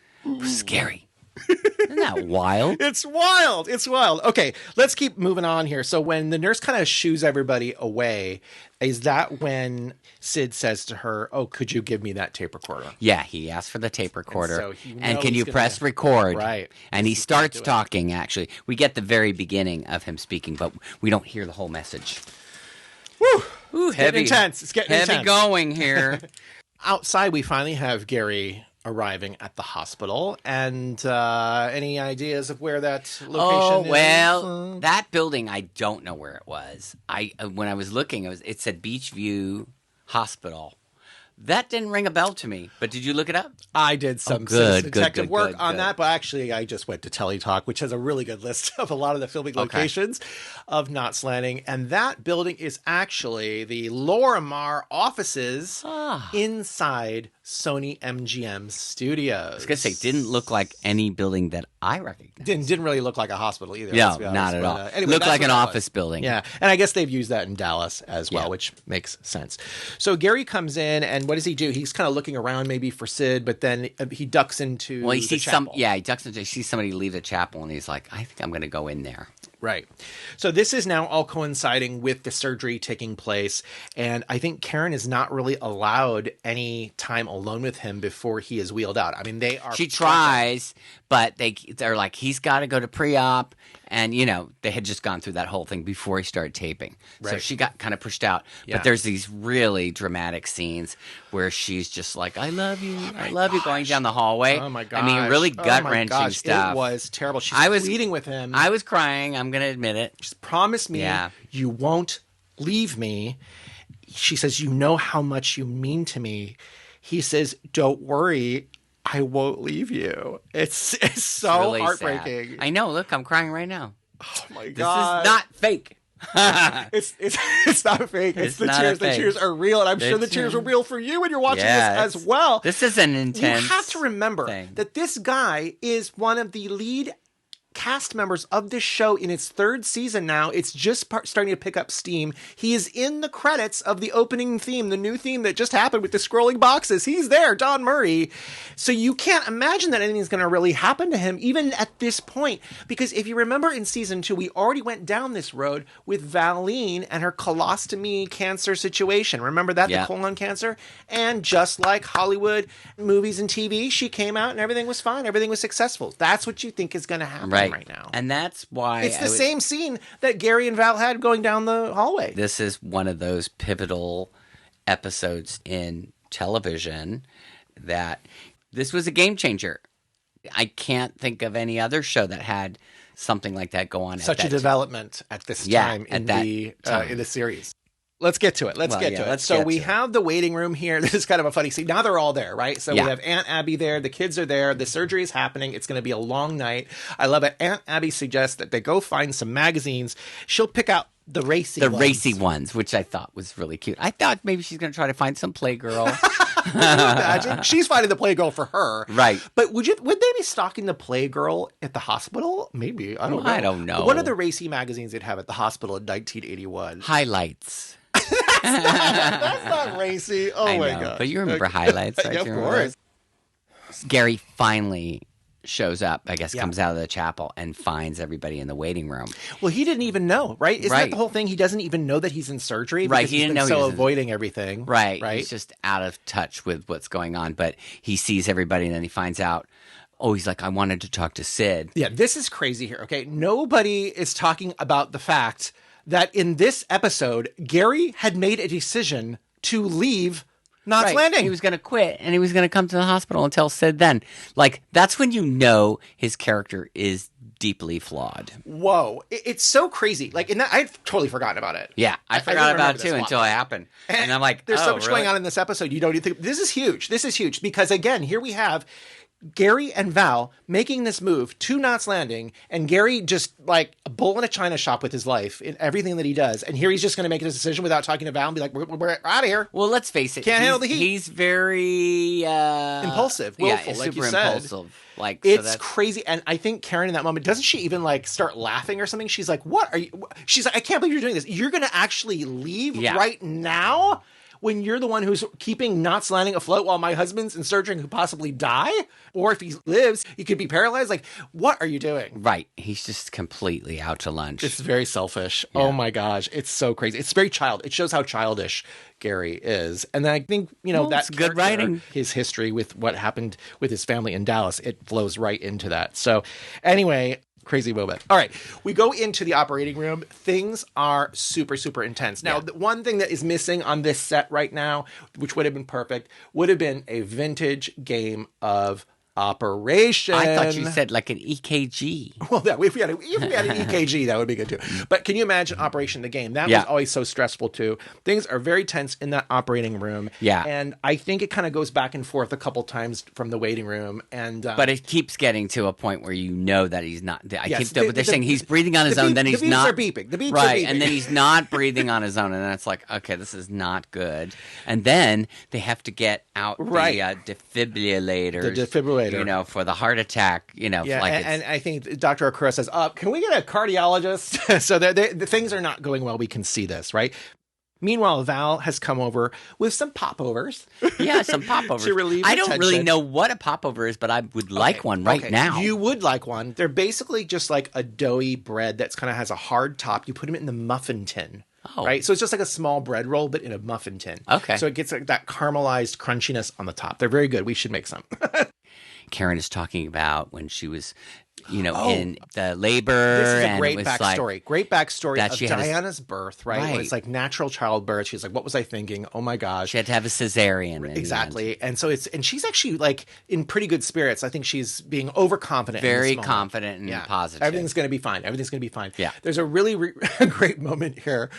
Scary. Isn't that wild? It's wild. It's wild. Okay, let's keep moving on here. So when the nurse kind of shoos everybody away, is that when Sid says to her, "Oh, could you give me that tape recorder?" Yeah, he asked for the tape recorder. And so and can you press record? Right. And he starts talking, actually. We get the very beginning of him speaking, but we don't hear the whole message. Woo! Ooh, It's getting intense. It's getting heavy intense. going here. Outside, we finally have Gary arriving at the hospital. And any ideas of where that location is? Well, that building, I don't know where it was. When I was looking, it said Beachview Hospital. That didn't ring a bell to me. But did you look it up? I did some good, detective work on good. that, but actually I just went to Teletalk, which has a really good list of a lot of the filming locations of Knots Landing. And that building is actually the Lorimar offices inside Sony MGM studios. I was going to say, didn't look like any building that I recognized. Didn't really look like a hospital either. No, let's be honest. not at all. Anyway, looked that's like what an that office was. building. Yeah, and I guess they've used that in Dallas as well, Yeah. which makes sense. So Gary comes in, and what does he do? He's kind of looking around maybe for Sid, but then he ducks into Well, he the sees chapel. he ducks into, he sees somebody leave the chapel, and he's like, I think I'm going to go in there. Right. So this is now all coinciding with the surgery taking place. And I think Karen is not really allowed any time alone with him before he is wheeled out. I mean, they are. She tries, but they're like, he's got to go to pre-op. And, they had just gone through that whole thing before he started taping. So Right. she got kind of pushed out. Yeah. But there's these really dramatic scenes where she's just like, I love you, going down the hallway. Oh, my gosh. I mean, really gut-wrenching stuff. It was terrible. She's pleading with him. I was crying. I'm going to admit it. Just promise me you won't leave me. She says, you know how much you mean to me. He says, don't worry. I won't leave you. It's so really heartbreaking. Sad. I know. Look, I'm crying right now. Oh my This God. is not fake. It's not fake. It's the not tears. fake. The tears are real, and I'm sure the tears were real for you when you're watching this as well. This is an intense. You have to remember thing. that this guy is one of the lead cast members of this show in its third season now. It's just starting to pick up steam. He is in the credits of the opening theme, the new theme that just happened with the scrolling boxes. He's there, Don Murray. So you can't imagine that anything's going to really happen to him, even at this point. Because if you remember in season 2, we already went down this road with Valine and her colostomy cancer situation. Remember that? Yeah. The colon cancer? And just like Hollywood movies and TV, she came out and everything was fine. Everything was successful. That's what you think is going to happen right now. And that's why It's the same scene that Gary and Val had going down the hallway. This is one of those pivotal episodes in television that this was a game changer. I can't think of any other show that had something like that go on. Such a development at this time in the series. Let's get to it. Let's get to it. So we have the waiting room here. This is kind of a funny scene. Now they're all there, right? So we have Aunt Abby there. The kids are there. The surgery is happening. It's going to be a long night. I love it. Aunt Abby suggests that they go find some magazines. She'll pick out the racy ones, which I thought was really cute. I thought maybe she's going to try to find some Playgirl. Can you imagine? She's finding the Playgirl for her. Right. But would they be stalking the Playgirl at the hosptal? Maybe. I don't know. I don't know. What are the racy magazines they'd have at the hospital in 1981? Highlights. That's not racy. Oh I my know, God. But you remember Highlights, right? Yeah, of course. Gary finally shows up, I guess, comes out of the chapel and finds everybody in the waiting room. Well, he didn't even know, right? Isn't that the whole thing? He doesn't even know that he's in surgery because He didn't been know so avoiding everything. Right. He's just out of touch with what's going on. But he sees everybody and then he finds out, he's like, I wanted to talk to Sid. Yeah, this is crazy here, okay? Nobody is talking about the fact that in this episode, Gary had made a decision to leave Knots Landing. He was going to quit and he was going to come to the hospital and tell Sid then. Like, that's when you know his character is deeply flawed. Whoa. It's so crazy. Like, I've totally forgotten about it. Yeah, I forgot about it too until it happened. And I'm like, there's so much going on in this episode. You don't even think, this is huge. This is huge because, again, here we have Gary and Val making this move to Knots Landing, and Gary just like a bull in a china shop with his life in everything that he does. And here he's just going to make a decision without talking to Val and be like, we're out of here. Well, let's face it. Can't handle the heat. He's very impulsive, willful, like super you said. Impulsive. Like, it's crazy. And I think Karen in that moment, doesn't she even like start laughing or something? She's like, what are you? She's like, I can't believe you're doing this. You're going to actually leave right now? when you're the one who's keeping Knots Landing afloat while my husband's in surgery and could possibly die? Or if he lives, he could be paralyzed. Like, what are you doing? Right. He's just completely out to lunch. It's very selfish. Yeah. Oh my gosh. It's so crazy. It's very It shows how childish Gary is. And then I think, that's good writing. His history with what happened with his family in Dallas, it flows right into that. So anyway, crazy moment. All right. We go into the operating room. Things are super, super intense. Now, the one thing that is missing on this set right now, which would have been perfect, would have been a vintage game of Operation. I thought you said like an EKG. Well, if we had an EKG, that would be good too. But can you imagine Operation the game? That was always so stressful too. Things are very tense in that operating room. Yeah. And I think it kind of goes back and forth a couple times from the waiting room. And but it keeps getting to a point where you know that he's not. They're saying he's breathing on his own, then he's not. The beeps are beeping. The beeps right, are beeping. and then he's not breathing on his own, and then it's like, okay, this is not good. And then they have to get out the defibrillators. The defibrillator. For the heart attack, and I think Dr. Okura says, can we get a cardiologist? So the things are not going well. We can see this, right? Meanwhile, Val has come over with some popovers. Yeah, some popovers. To relieve I don't tension. really know what a popover is, but I would like one right now. You would like one. They're basically just like a doughy bread that's kind of has a hard top. You put them in the muffin tin. Oh. Right? So it's just like a small bread roll, but in a muffin tin. Okay. So it gets like that caramelized crunchiness on the top. They're very good. We should make some. Karen is talking about when she was, in the labor. This is a and great it was backstory. Great backstory that of she had Diana's birth, right? When it's like natural childbirth. She's like, what was I thinking? Oh my gosh. She had to have a cesarean. Exactly. And so and she's actually like in pretty good spirits. I think she's being overconfident. Very confident and positive. Everything's going to be fine. Everything's going to be fine. Yeah. There's a really great moment here.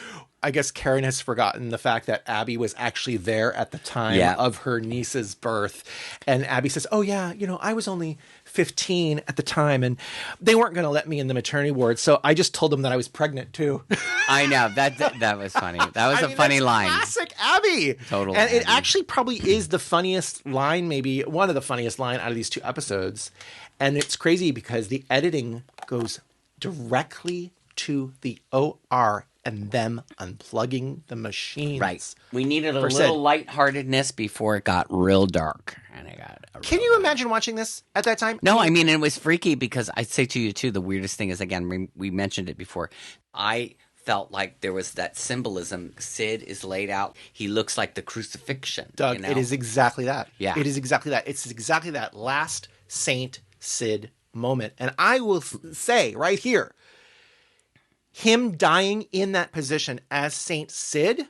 I guess Karen has forgotten the fact that Abby was actually there at the time of her niece's birth. And Abby says, oh yeah, I was only 15 at the time and they weren't going to let me in the maternity ward. So I just told them that I was pregnant too. I know. That was funny. That was a funny line. Classic Abby. Totally. And it actually probably is the funniest line, maybe one of the funniest line out of these two episodes. And it's crazy because the editing goes directly to the OR and them unplugging the machines. Right. We needed a little lightheartedness before it got real dark. And it got Can you imagine watching this at that time? No, I mean, it was freaky because I'd say to you, too, the weirdest thing is, again, we mentioned it before. I felt like there was that symbolism. Sid is laid out. He looks like the crucifixion. Doug, it is exactly that. Yeah. It is exactly that. It's exactly that last Saint Sid moment. And I will say right here, him dying in that position as Saint Sid,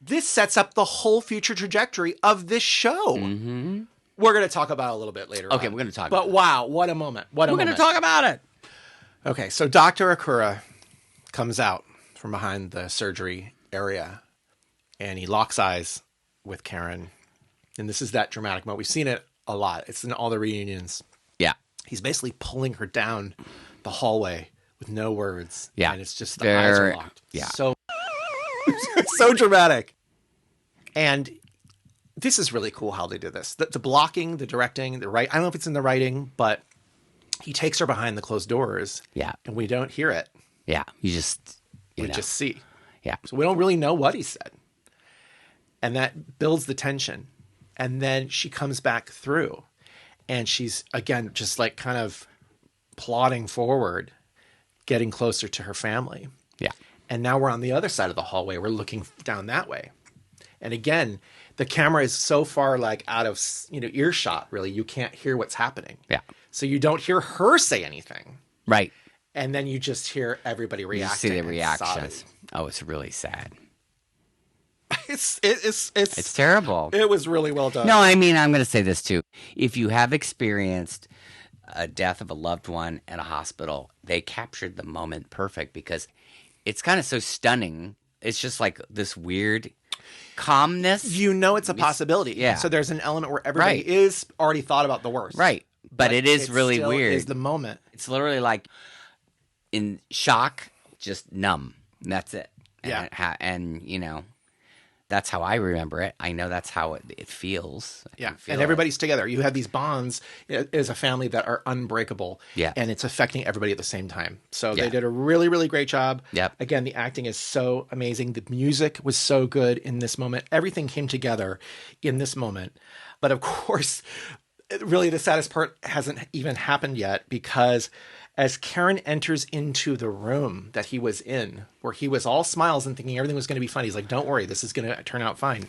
this sets up the whole future trajectory of this show. Mm-hmm. We're going to talk about it a little bit later. Okay, on. we're going to talk about it. But wow, what a moment. We're going to talk about it. Okay, so Dr. Okura comes out from behind the surgery area and he locks eyes with Karen. And this is that dramatic moment. We've seen it a lot. It's in all the reunions. Yeah. He's basically pulling her down the hallway with no words. Yeah. And it's just the eyes are locked. Yeah. So dramatic. And this is really cool how they did this. The blocking, the directing, the right. I don't know if it's in the writing, but he takes her behind the closed doors. Yeah. And we don't hear it. Yeah. You just see. Yeah. So we don't really know what he said. And that builds the tension. And then she comes back through and she's, again, just like kind of plodding forward, getting closer to her family. Yeah. And now we're on the other side of the hallway. We're looking down that way. And again, the camera is so far like out of, earshot, really. You can't hear what's happening. Yeah. So you don't hear her say anything. Right. And then you just hear everybody reacting. You see the reactions. Oh, it's really sad. It's terrible. It was really well done. No, I mean, I'm going to say this too. If you have experienced a death of a loved one at a hospital, they captured the moment perfect because it's kind of so stunning. It's just like this weird calmness. It's a possibility. Yeah. So there's an element where everybody is already thought about the worst. Right. But it is really still weird. Is the moment. It's literally like in shock, just numb. And that's it. Yeah. And That's how I remember it. I know that's how it feels. Yeah, and everybody's together. You have these bonds as a family that are unbreakable. Yeah. And it's affecting everybody at the same time. So Yeah. they did a really, really great job. Yep. Again, the acting is so amazing. The music was so good in this moment. Everything came together in this moment. But of course, really the saddest part hasn't even happened yet, because as Karen enters into the room that he was in, where he was all smiles and thinking everything was going to be fine, he's like, don't worry, this is going to turn out fine.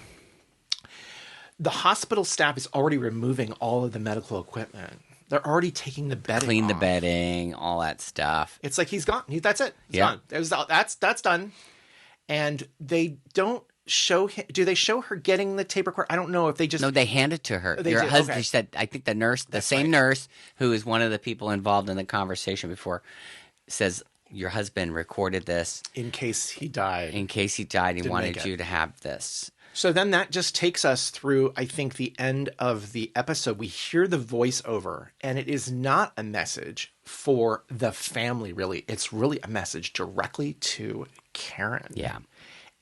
The hospital staff is already removing all of the medical equipment. They're already taking the bedding Clean the off. bedding, all that stuff. It's like he's gone. That's it. He's Yeah. gone. That's done. And they don't show him. Do they show her getting the tape recorder? I don't know if they just. No, they hand it to her. They Your do, husband okay. said, I think the nurse, the same nurse who is one of the people involved in the conversation before, says your husband recorded this in case he died. in case he died. He Didn't wanted make it. you to have this. So then that just takes us through, I think, the end of the episode. We hear the voiceover, and it is not a message for the family, really. It's really a message directly to Karen. Yeah.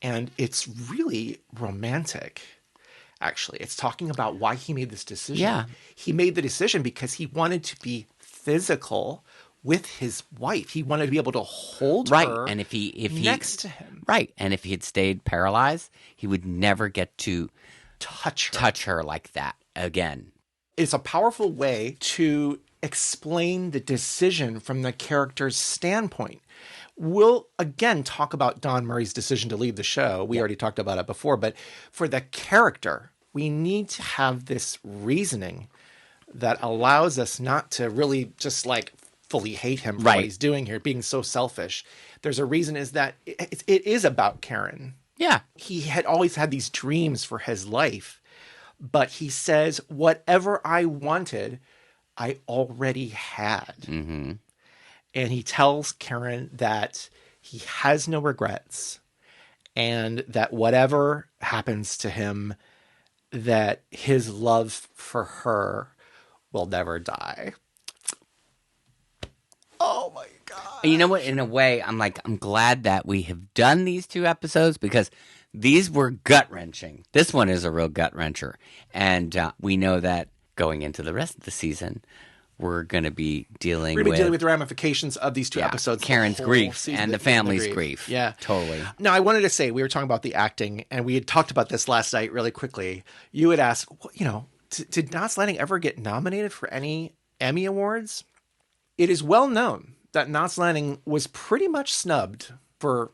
And it's really romantic, actually. It's talking about why he made this decision. Yeah. He made the decision because he wanted to be physical with his wife. He wanted to be able to hold Right. her And if he next to him. Right. And if he had stayed paralyzed, he would never get to Touch her. like that again. It's a powerful way to explain the decision from the character's standpoint. We'll again talk about Don Murray's decision to leave the show. We already talked about it before, but for the character, we need to have this reasoning that allows us not to really just like fully hate him for Right. what he's doing here, being so selfish. There's a reason is that it is about Karen. Yeah. He had always had these dreams for his life, but he says, whatever I wanted, I already had. Mm-hmm. And he tells Karen that he has no regrets and that whatever happens to him, that his love for her will never die. Oh my God. And you know what? In a way, I'm glad that we have done these 2 episodes because these were gut wrenching. This one is a real gut wrencher. And we know that going into the rest of the season, we're going to be dealing with the ramifications of these 2 episodes. Karen's the whole grief season, and the family's grief. Yeah. Totally. Now, I wanted to say, we were talking about the acting, and we had talked about this last night really quickly. You had asked, did Knots Landing ever get nominated for any Emmy Awards? It is well known that Knots Landing was pretty much snubbed for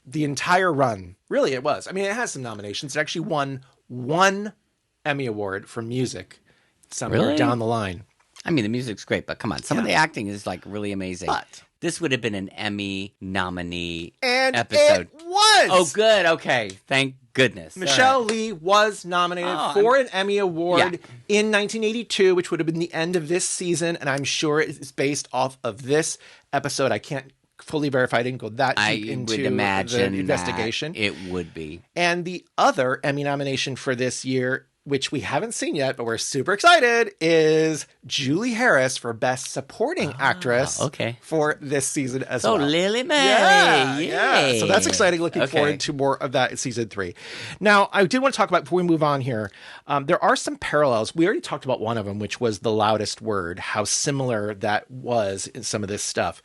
the entire run. Really, it was. I mean, it has some nominations. It actually won 1 Emmy Award for music somewhere Really? down the line. I mean, the music's great, but come on. Some of the acting is really amazing. But this would have been an Emmy nominee and episode. it was. Oh, good. Okay. Thank goodness. Michele All right. Lee was nominated Oh, for an Emmy Award Yeah. in 1982, which would have been the end of this season. And I'm sure it's based off of this episode. I can't fully verify. I didn't go that deep I into would imagine the investigation. that it would be. And the other Emmy nomination for this year, which we haven't seen yet, but we're super excited, is Julie Harris for Best Supporting Actress for this season as well. Oh, Lily Mae. Yeah. So that's exciting. Looking forward to more of that in season 3. Now, I did want to talk about, before we move on here, there are some parallels. We already talked about one of them, which was The Loudest Word, how similar that was in some of this stuff.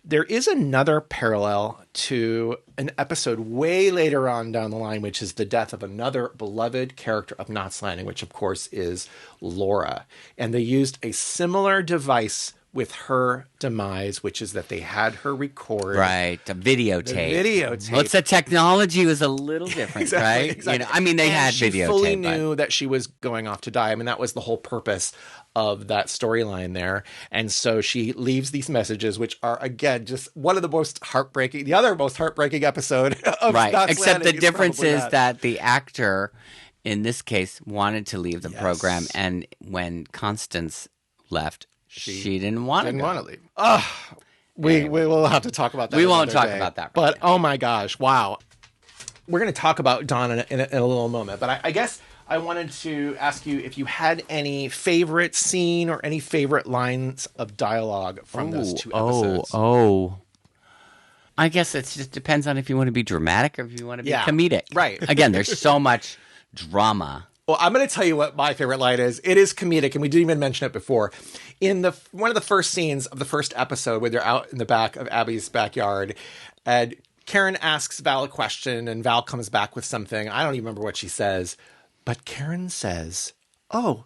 There is another parallel to an episode way later on down the line, which is the death of another beloved character of Knots Landing, which of course is Laura. And they used a similar device with her demise, which is that they had her record. Right, a videotape. The videotape. Well, the technology was a little different, Exactly, right? exactly. You know, I mean, they had she videotape. fully but- knew that she was going off to die. I mean, that was the whole purpose of that storyline there. And so she leaves these messages, which are, again, just one of the most heartbreaking, the other most heartbreaking episode of Right, Knots except the Landing difference probably is that the actor, in this case, wanted to leave the Yes. program, and when Constance left, she didn't want to didn't go. want to leave. Oh, we will have to talk about that. We won't another talk day. about that right But, now. oh my gosh, wow. We're going to talk about Donna in a little moment. But I guess I wanted to ask you if you had any favorite scene or any favorite lines of dialogue from those 2 episodes. I guess it just depends on if you want to be dramatic or if you want to be Yeah, comedic. right. Again, there's so much drama. Well, I'm going to tell you what my favorite line is. It is comedic, and we didn't even mention it before. In one of the first scenes of the first episode, where they're out in the back of Abby's backyard, and Karen asks Val a question, and Val comes back with something. I don't even remember what she says, but Karen says, "Oh,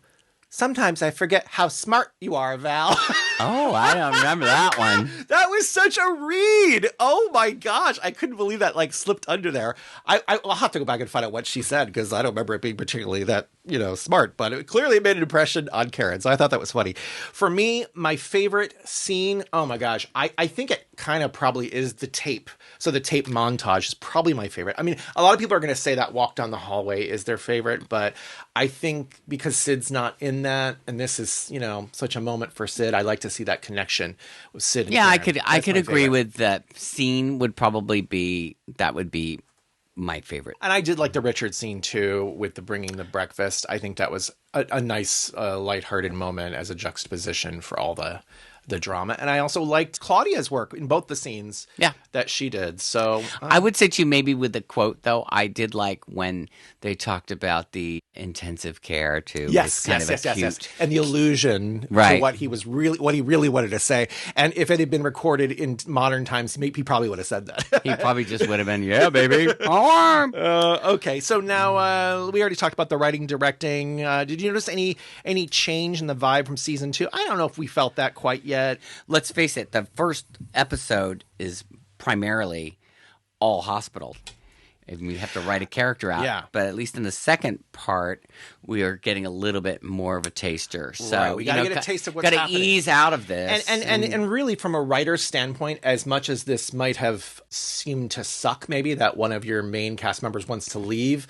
sometimes I forget how smart you are, Val." Oh, I don't remember that one. That was such a read. Oh my gosh. I couldn't believe that like slipped under there. I'll have to go back and find out what she said because I don't remember it being particularly that, smart, but it clearly made an impression on Karen. So I thought that was funny. For me, my favorite scene, oh my gosh, I think it kind of probably is the tape. So the tape montage is probably my favorite. I mean, a lot of people are going to say that walk down the hallway is their favorite, but I think because Sid's not in that, and this is, such a moment for Sid, I like to see that connection with Sid and Yeah, Karen. I could agree favorite. with that. Scene would probably be my favorite. And I did like the Richard scene too, with the bringing the breakfast. I think that was a nice, lighthearted moment as a juxtaposition for all the drama. And I also liked Claudia's work in both the scenes that she did. So I would say to you, maybe with the quote, though, I did like when they talked about the intensive care too. Yes. And the illusion to what he really wanted to say. And if it had been recorded in modern times, he probably would have said that. He probably just would have been, yeah, baby. Alarm. Okay. So now we already talked about the writing, directing. Did you notice any change in the vibe from season 2? I don't know if we felt that quite yet. Let's face it, the first episode is primarily all hospital. And we have to write a character out. Yeah. But at least in the second part, we are getting a little bit more of a taster. So right. We got to get a taste of what's happening. happening. Got to ease out of this. And really, from a writer's standpoint, as much as this might have seemed to suck, maybe that one of your main cast members wants to leave,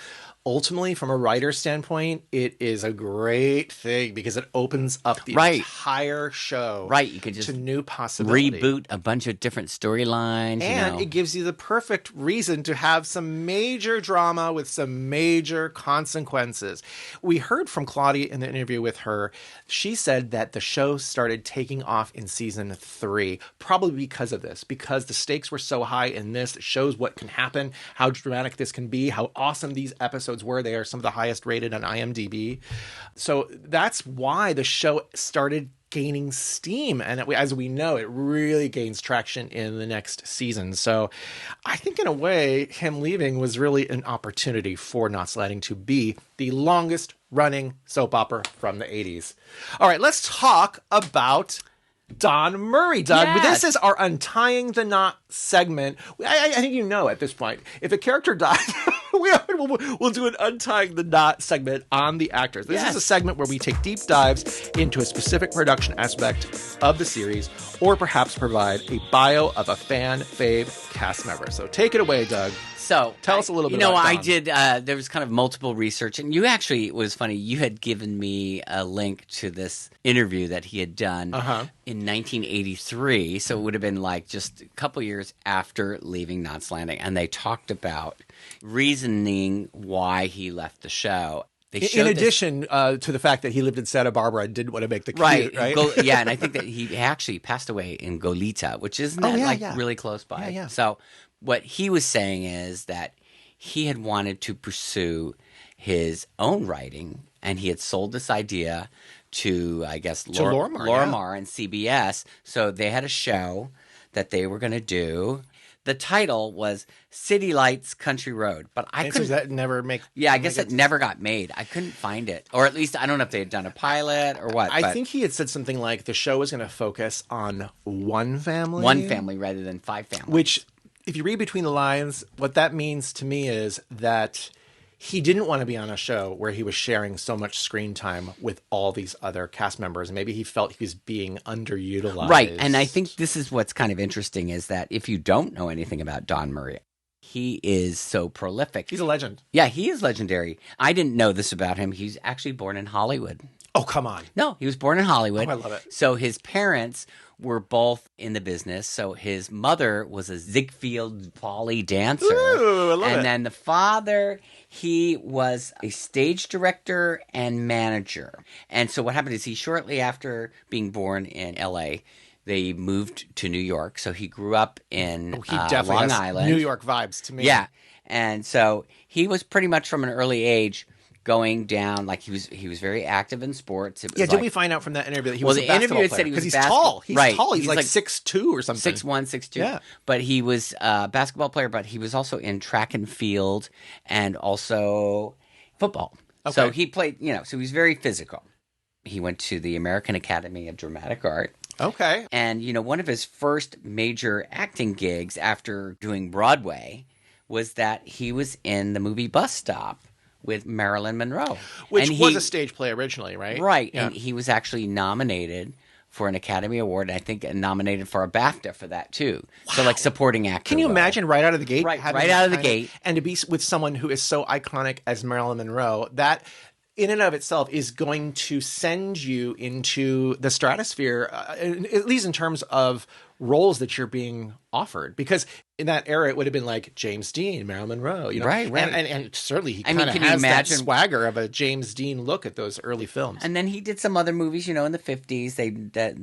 ultimately, from a writer's standpoint, it is a great thing because it opens up the entire show you can just to new possibilities. Reboot a bunch of different storylines. And it gives you the perfect reason to have some major drama with some major consequences. We heard from Claudia in the interview with her. She said that the show started taking off in season 3, probably because of this, because the stakes were so high in this. It shows what can happen, how dramatic this can be, how awesome these episodes were. They are some of the highest rated on IMDb. So that's why the show started gaining steam. And as we know, it really gains traction in the next season. So I think in a way, him leaving was really an opportunity for Knots Landing to be the longest running soap opera from the 80s. All right, let's talk about Don Murray. Doug, this is our Untying the Knot segment. I think you know at this point, if a character dies, we'll do an Untying the Knot segment on the actors. This is a segment where we take deep dives into a specific production aspect of the series, or perhaps provide a bio of a fan fave cast member. So take it away, Doug. So tell us a little bit about Don. I did, there was kind of multiple research, and you actually, it was funny, you had given me a link to this interview that he had done in 1983, so it would have been like just a couple years after leaving Knots Landing, and they talked about reasoning why he left the show. In addition to the fact that he lived in Santa Barbara and didn't want to make the commute, right? And I think that he actually passed away in Goleta, which isn't really close by. Yeah. So what he was saying is that he had wanted to pursue his own writing, and he had sold this idea to, I guess, Laura Marr and CBS. So they had a show that they were going to do. The title was City Lights Country Road, but I couldn't. So that never make. Yeah, I guess it never got made. I couldn't find it, or at least I don't know if they had done a pilot or what. I think he had said something like the show was going to focus on one family rather than 5 families. Which, if you read between the lines, what that means to me is that he didn't want to be on a show where he was sharing so much screen time with all these other cast members. Maybe he felt he was being underutilized. Right. And I think this is what's kind of interesting is that if you don't know anything about Don Murray, he is so prolific. He's a legend. Yeah, he is legendary. I didn't know this about him. He's actually born in Hollywood. Oh, come on. No, he was born in Hollywood. Oh, I love it. So his parents were both in the business. So his mother was a Ziegfeld Folly dancer. Ooh, I love it. And then the father, he was a stage director and manager. And so what happened is he, shortly after being born in L.A., they moved to New York. So he grew up in He definitely Long has Island. New York vibes to me. Yeah. And so he was pretty much from an early age going down, like he was very active in sports. It was Yeah, did we find out from that interview that he was a the basketball interview had player? said he was Because he's basketball- tall. He's right. tall. He's He's like like 6'2" or something. 6'1", 6'2". Yeah. But he was a basketball player, but he was also in track and field and also football. So Okay. he played, so he was very physical. He went to the American Academy of Dramatic Art. Okay. And, one of his first major acting gigs after doing Broadway was that he was in the movie Bus Stop with Marilyn Monroe. Which And was a stage play originally, right? Right. Yeah. And he was actually nominated for an Academy Award, and I think nominated for a BAFTA for that too. So like supporting actor. Can you role. imagine right out of the gate? Right, having right that out of the kind gate. And to be with someone who is so iconic as Marilyn Monroe, that in and of itself is going to send you into the stratosphere, at least in terms of roles that you're being offered. Because in that era, it would have been like James Dean, Marilyn Monroe, Right. And certainly he I mean, kind of can you has that imagine- swagger of a James Dean look at those early films. And then he did some other movies, in the 50s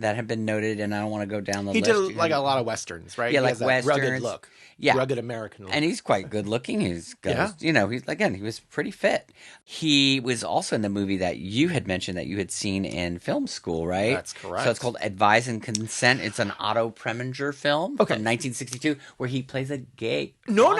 that have been noted, and I don't want to go down the He list. did like a lot of Westerns, right? Yeah, He like has that rugged Westerns. look. Yeah. Rugged American look. And he's quite good looking. He's got, he was pretty fit. He was also in the movie that you had mentioned that you had seen in film school, right? That's correct. So it's called Advise and Consent. It's an Otto Preminger film Okay. from 1962 where he plays a gay. No.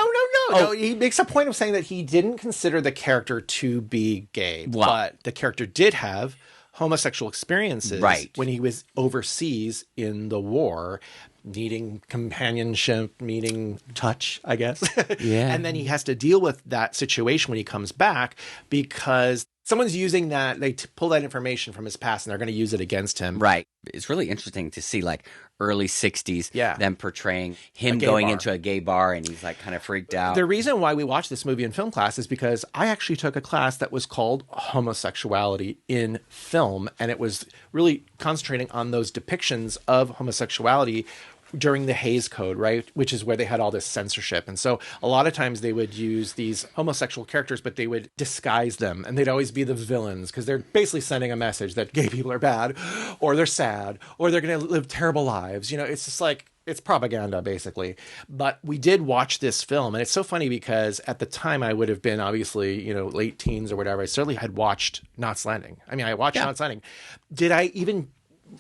Oh. He makes a point of saying that he didn't consider the character to be gay, Wow. but the character did have homosexual experiences Right. when he was overseas in the war, needing companionship, needing touch, I guess. Yeah. And then he has to deal with that situation when he comes back because someone's using that, they pull that information from his past and they're going to use it against him. Right. It's really interesting to see like early 60s, Yeah. them portraying him gay going bar. into a gay bar and he's like kind of freaked out. The reason why we watched this movie in film class is because I actually took a class that was called homosexuality in film, and it was really concentrating on those depictions of homosexuality during the Hays Code, right? Which is where they had all this censorship. And so a lot of times they would use these homosexual characters, but they would disguise them and they'd always be the villains because they're basically sending a message that gay people are bad or they're sad or they're going to live terrible lives. It's just like, it's propaganda, basically. But we did watch this film, and it's so funny because at the time I would have been obviously, late teens or whatever. I certainly had watched Knots Landing. I mean, I watched Knots Landing. Did I even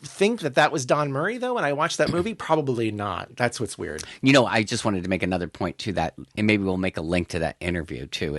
think that was Don Murray, though, when I watched that movie? Probably not. That's what's weird. I just wanted to make another point to that, and maybe we'll make a link to that interview too.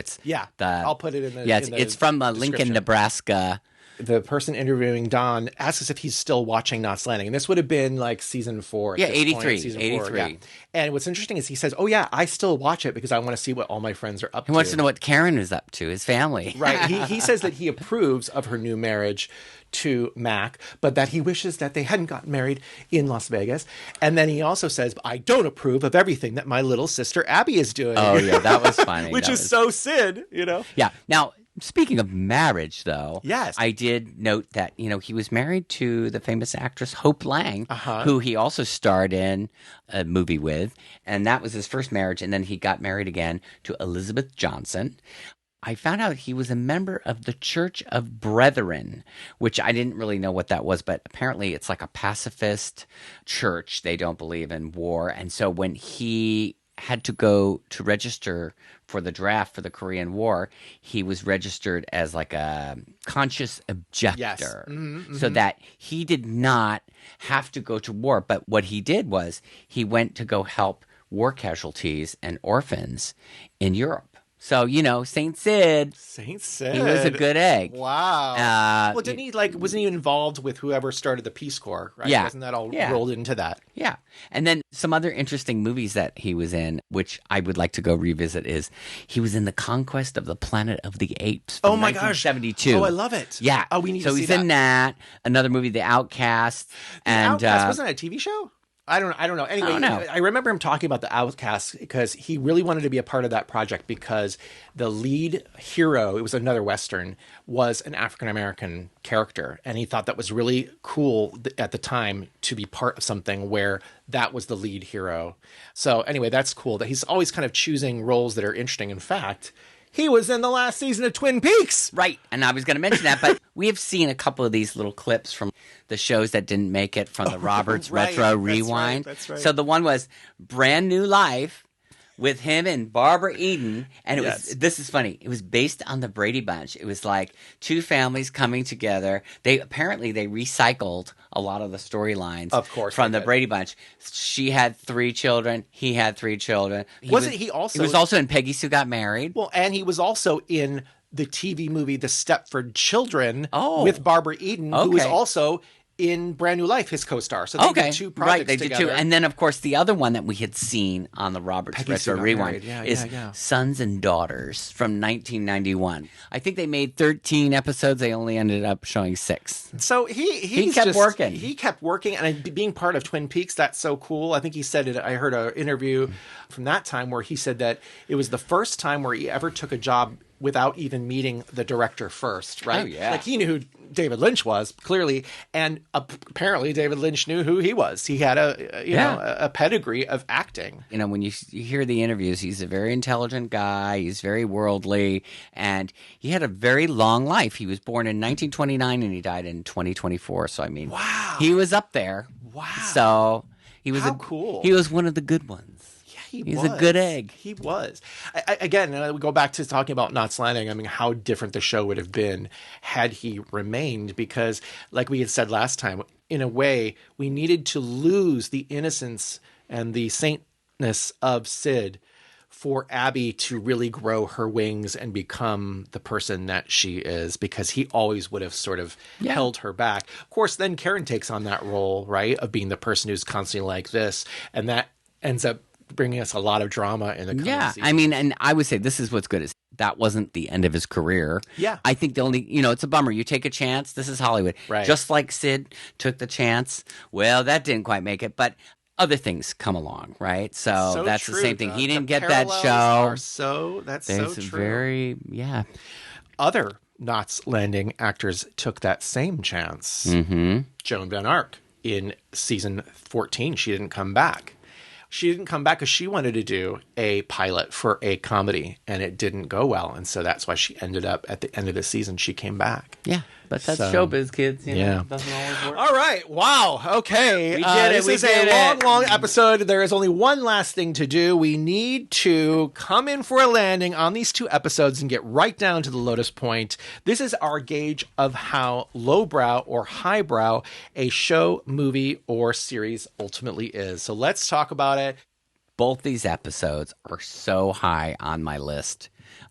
I'll put it in the it's from Lincoln, description. Nebraska. The person interviewing Don asks us if he's still watching Knots Landing. And this would have been like season 4. Yeah, at this 83, point, season 4, 83. yeah. And what's interesting is he says, oh, yeah, I still watch it because I want to see what all my friends are up to. He wants to know what Karen is up to, his family. Right. He says that he approves of her new marriage to Mac, but that he wishes that they hadn't gotten married in Las Vegas. And then he also says, I don't approve of everything that my little sister Abby is doing. Oh, yeah, that was funny. Which That is was- so Sid, Yeah. Now, speaking of marriage, though, Yes. I did note that, he was married to the famous actress Hope Lang, who he also starred in a movie with. And that was his first marriage. And then he got married again to Elizabeth Johnson. I found out he was a member of the Church of Brethren, which I didn't really know what that was, but apparently it's like a pacifist church. They don't believe in war. And so when he had to go to register for the draft for the Korean War, he was registered as like a conscious objector, so that he did not have to go to war. But what he did was he went to go help war casualties and orphans in Europe. So, Saint Sid, Saint Sid. he was a good egg. Wow. Well, didn't he wasn't he involved with whoever started the Peace Corps, right? Yeah. Wasn't that all Yeah. rolled into that? Yeah. And then some other interesting movies that he was in, which I would like to go revisit, is he was in The Conquest of the Planet of the Apes from Oh my gosh. 1972. Oh, I love it. Yeah. Oh, we need so to see he's in that. Another movie, The Outcast. And Outcast wasn't it a TV show? I don't know. Anyway, don't know. I remember him talking about the Outcast because he really wanted to be a part of that project because the lead hero, it was another Western, was an African-American character. And he thought that was really cool at the time to be part of something where that was the lead hero. So anyway, that's cool that he's always kind of choosing roles that are interesting. In fact, he was in the last season of Twin Peaks. Right. And I was going to mention that, but we have seen a couple of these little clips from the shows that didn't make it from the Roberts Retro Rewind. That's right. So the one was Brand New Life with him and Barbara Eden. And it was, this is funny, it was based on the Brady Bunch. It was like two families coming together. They recycled a lot of the storylines, of course, from the Brady Bunch. She had 3 children. He had 3 children. He was also in Peggy Sue Got Married. Well, and he was also in the TV movie The Stepford Children with Barbara Eden, who was also in Brand New Life, his co-star. So they did 2 projects they together. did 2. And then, of course, the other one that we had seen on the Roberts Retro Rewind is Sons and Daughters from 1991. I think they made 13 episodes. They only ended up showing 6. So he kept working. He kept working, and being part of Twin Peaks, that's so cool. I think he said it. I heard an interview from that time where he said that it was the first time where he ever took a job without even meeting the director first, right? Oh, yeah. Like, he knew who David Lynch was, clearly, and apparently David Lynch knew who he was. He had a pedigree of acting. You know, when you hear the interviews, he's a very intelligent guy. He's very worldly, and he had a very long life. He was born in 1929, and he died in 2024. So, I mean, wow, he was up there. Wow. So he was cool. He was one of the good ones. He's a good egg. He was. Again, we go back to talking about Knots Landing. I mean, how different the show would have been had he remained, because, like we had said last time, in a way, we needed to lose the innocence and the saintness of Sid for Abby to really grow her wings and become the person that she is, because he always would have sort of held her back. Of course, then Karen takes on that role, right, of being the person who's constantly like this, and that ends up bringing us a lot of drama in the coming seasons. I mean, and I would say this is what's good, is that wasn't the end of his career. Yeah. I think the only, it's a bummer. You take a chance. This is Hollywood. Right. Just like Sid took the chance. Well, that didn't quite make it, but other things come along, right? So that's true. The same thing. He didn't get that parallels show. That's so true. Very, Other Knots Landing actors took that same chance. Mm-hmm. Joan Van Ark in season 14, she didn't come back. She didn't come back because she wanted to do a pilot for a comedy, and it didn't go well. And so that's why she ended up, at the end of the season, she came back. Yeah, but that's showbiz, kids. You know, yeah. it doesn't always work. All right. Wow. Okay. We did it. This is a long episode. There is only one last thing to do. We need to come in for a landing on these 2 episodes and get right down to the Lotus Point. This is our gauge of how lowbrow or highbrow a show, movie, or series ultimately is. So let's talk about it. Both these episodes are so high on my list.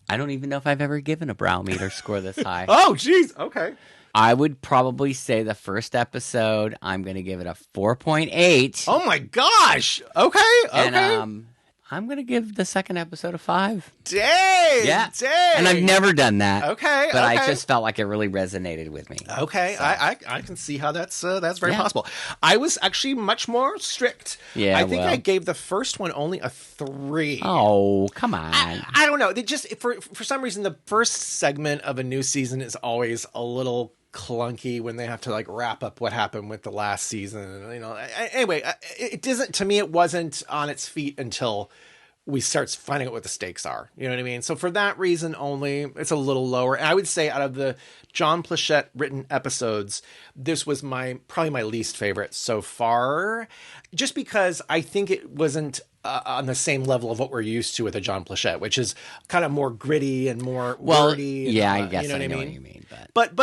I don't even know if I've ever given a brow meter score this high. Oh, geez. Okay. I would probably say the first episode, I'm going to give it a 4.8. Oh, my gosh. Okay. And I'm going to give the second episode a 5. Dang. Yeah. Dang. And I've never done that. Okay. But I just felt like it really resonated with me. Okay. So. I can see how that's very possible. I was actually much more strict. Yeah. I think I gave the first one only a 3. Oh, come on. I don't know. They just, for some reason, the first segment of a new season is always a little clunky when they have to like wrap up what happened with the last season. Anyway, it doesn't, to me, it wasn't on its feet until we start finding out what the stakes are. You know what I mean? So for that reason only, it's a little lower. And I would say out of the John Plachette written episodes, this was probably my least favorite so far, just because I think it wasn't on the same level of what we're used to with a John Plachette, which is kind of more gritty and more wordy. Yeah, I guess you know I know what what you mean. But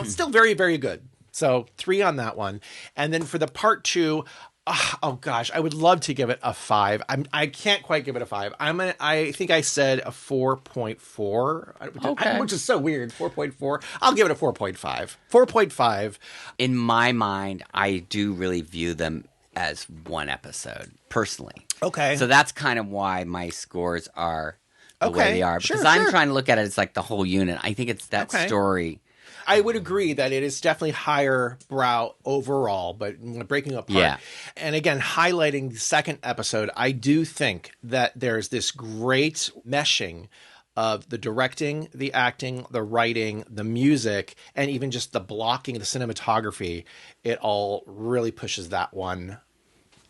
still very, very good. So 3 on that one. And then for the part 2, oh gosh, I would love to give it a 5. I can't quite give it a 5. I think I said a 4.4, which is so weird. 4.4. I'll give it a 4.5. 4.5. In my mind, I do really view them as one episode, personally. Okay. So that's kind of why my scores are the way they are. Because I'm trying to look at it as like the whole unit. I think it's that story. I would agree that it is definitely higher brow overall, but breaking apart. Yeah. And again, highlighting the second episode, I do think that there's this great meshing of the directing, the acting, the writing, the music, and even just the blocking, the cinematography. It all really pushes that one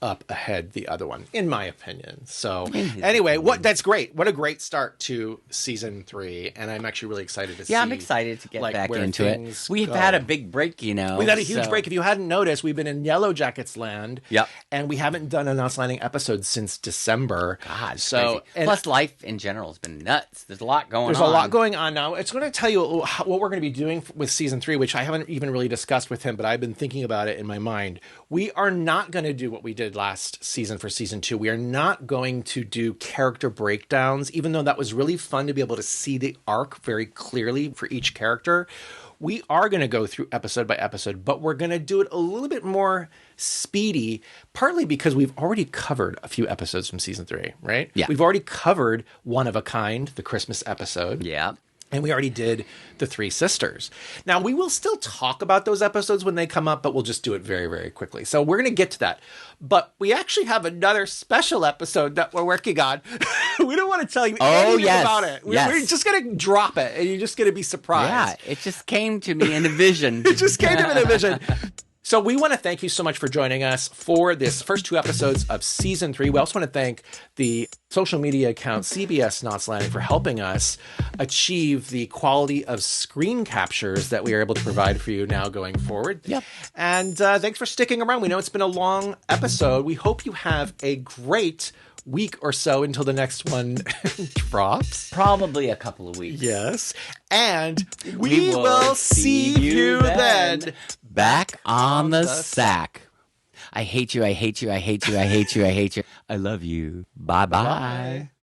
up ahead the other one, in my opinion. So anyway, that's great. What a great start to season 3. And I'm actually really excited to see. Yeah, I'm excited to get back into it. We've go. had a big break, you know. We've had a huge break. If you hadn't noticed, we've been in Yellow Jackets land. Yep. And we haven't done a Knots Landing episode since December. God, so plus life in general has been nuts. There's a lot going on. There's a lot going on now. It's going to tell you what we're going to be doing with season 3, which I haven't even really discussed with him, but I've been thinking about it in my mind. We are not going to do what we did last season for season 2. We are not going to do character breakdowns, even though that was really fun to be able to see the arc very clearly for each character. We are going to go through episode by episode, but we're going to do it a little bit more speedy, partly because we've already covered a few episodes from season 3, right? Yeah. We've already covered One of a Kind, the Christmas episode. Yeah. And we already did The Three Sisters. Now, we will still talk about those episodes when they come up, but we'll just do it very, very quickly. So we're going to get to that. But we actually have another special episode that we're working on. We don't want to tell you anything about it. We're just going to drop it, and you're just going to be surprised. Yeah, it just came to me in a vision. It just came to me in a vision. So we want to thank you so much for joining us for this first 2 episodes of season 3. We also want to thank the social media account CBS Knots Landing for helping us achieve the quality of screen captures that we are able to provide for you now going forward. Yep. And thanks for sticking around. We know it's been a long episode. We hope you have a great week or so until the next one drops. Probably a couple of weeks. Yes. And we will see you then. Back on the sack. I hate you, I hate you, I hate you, I hate you, I hate you. I love you. Bye-bye. Bye.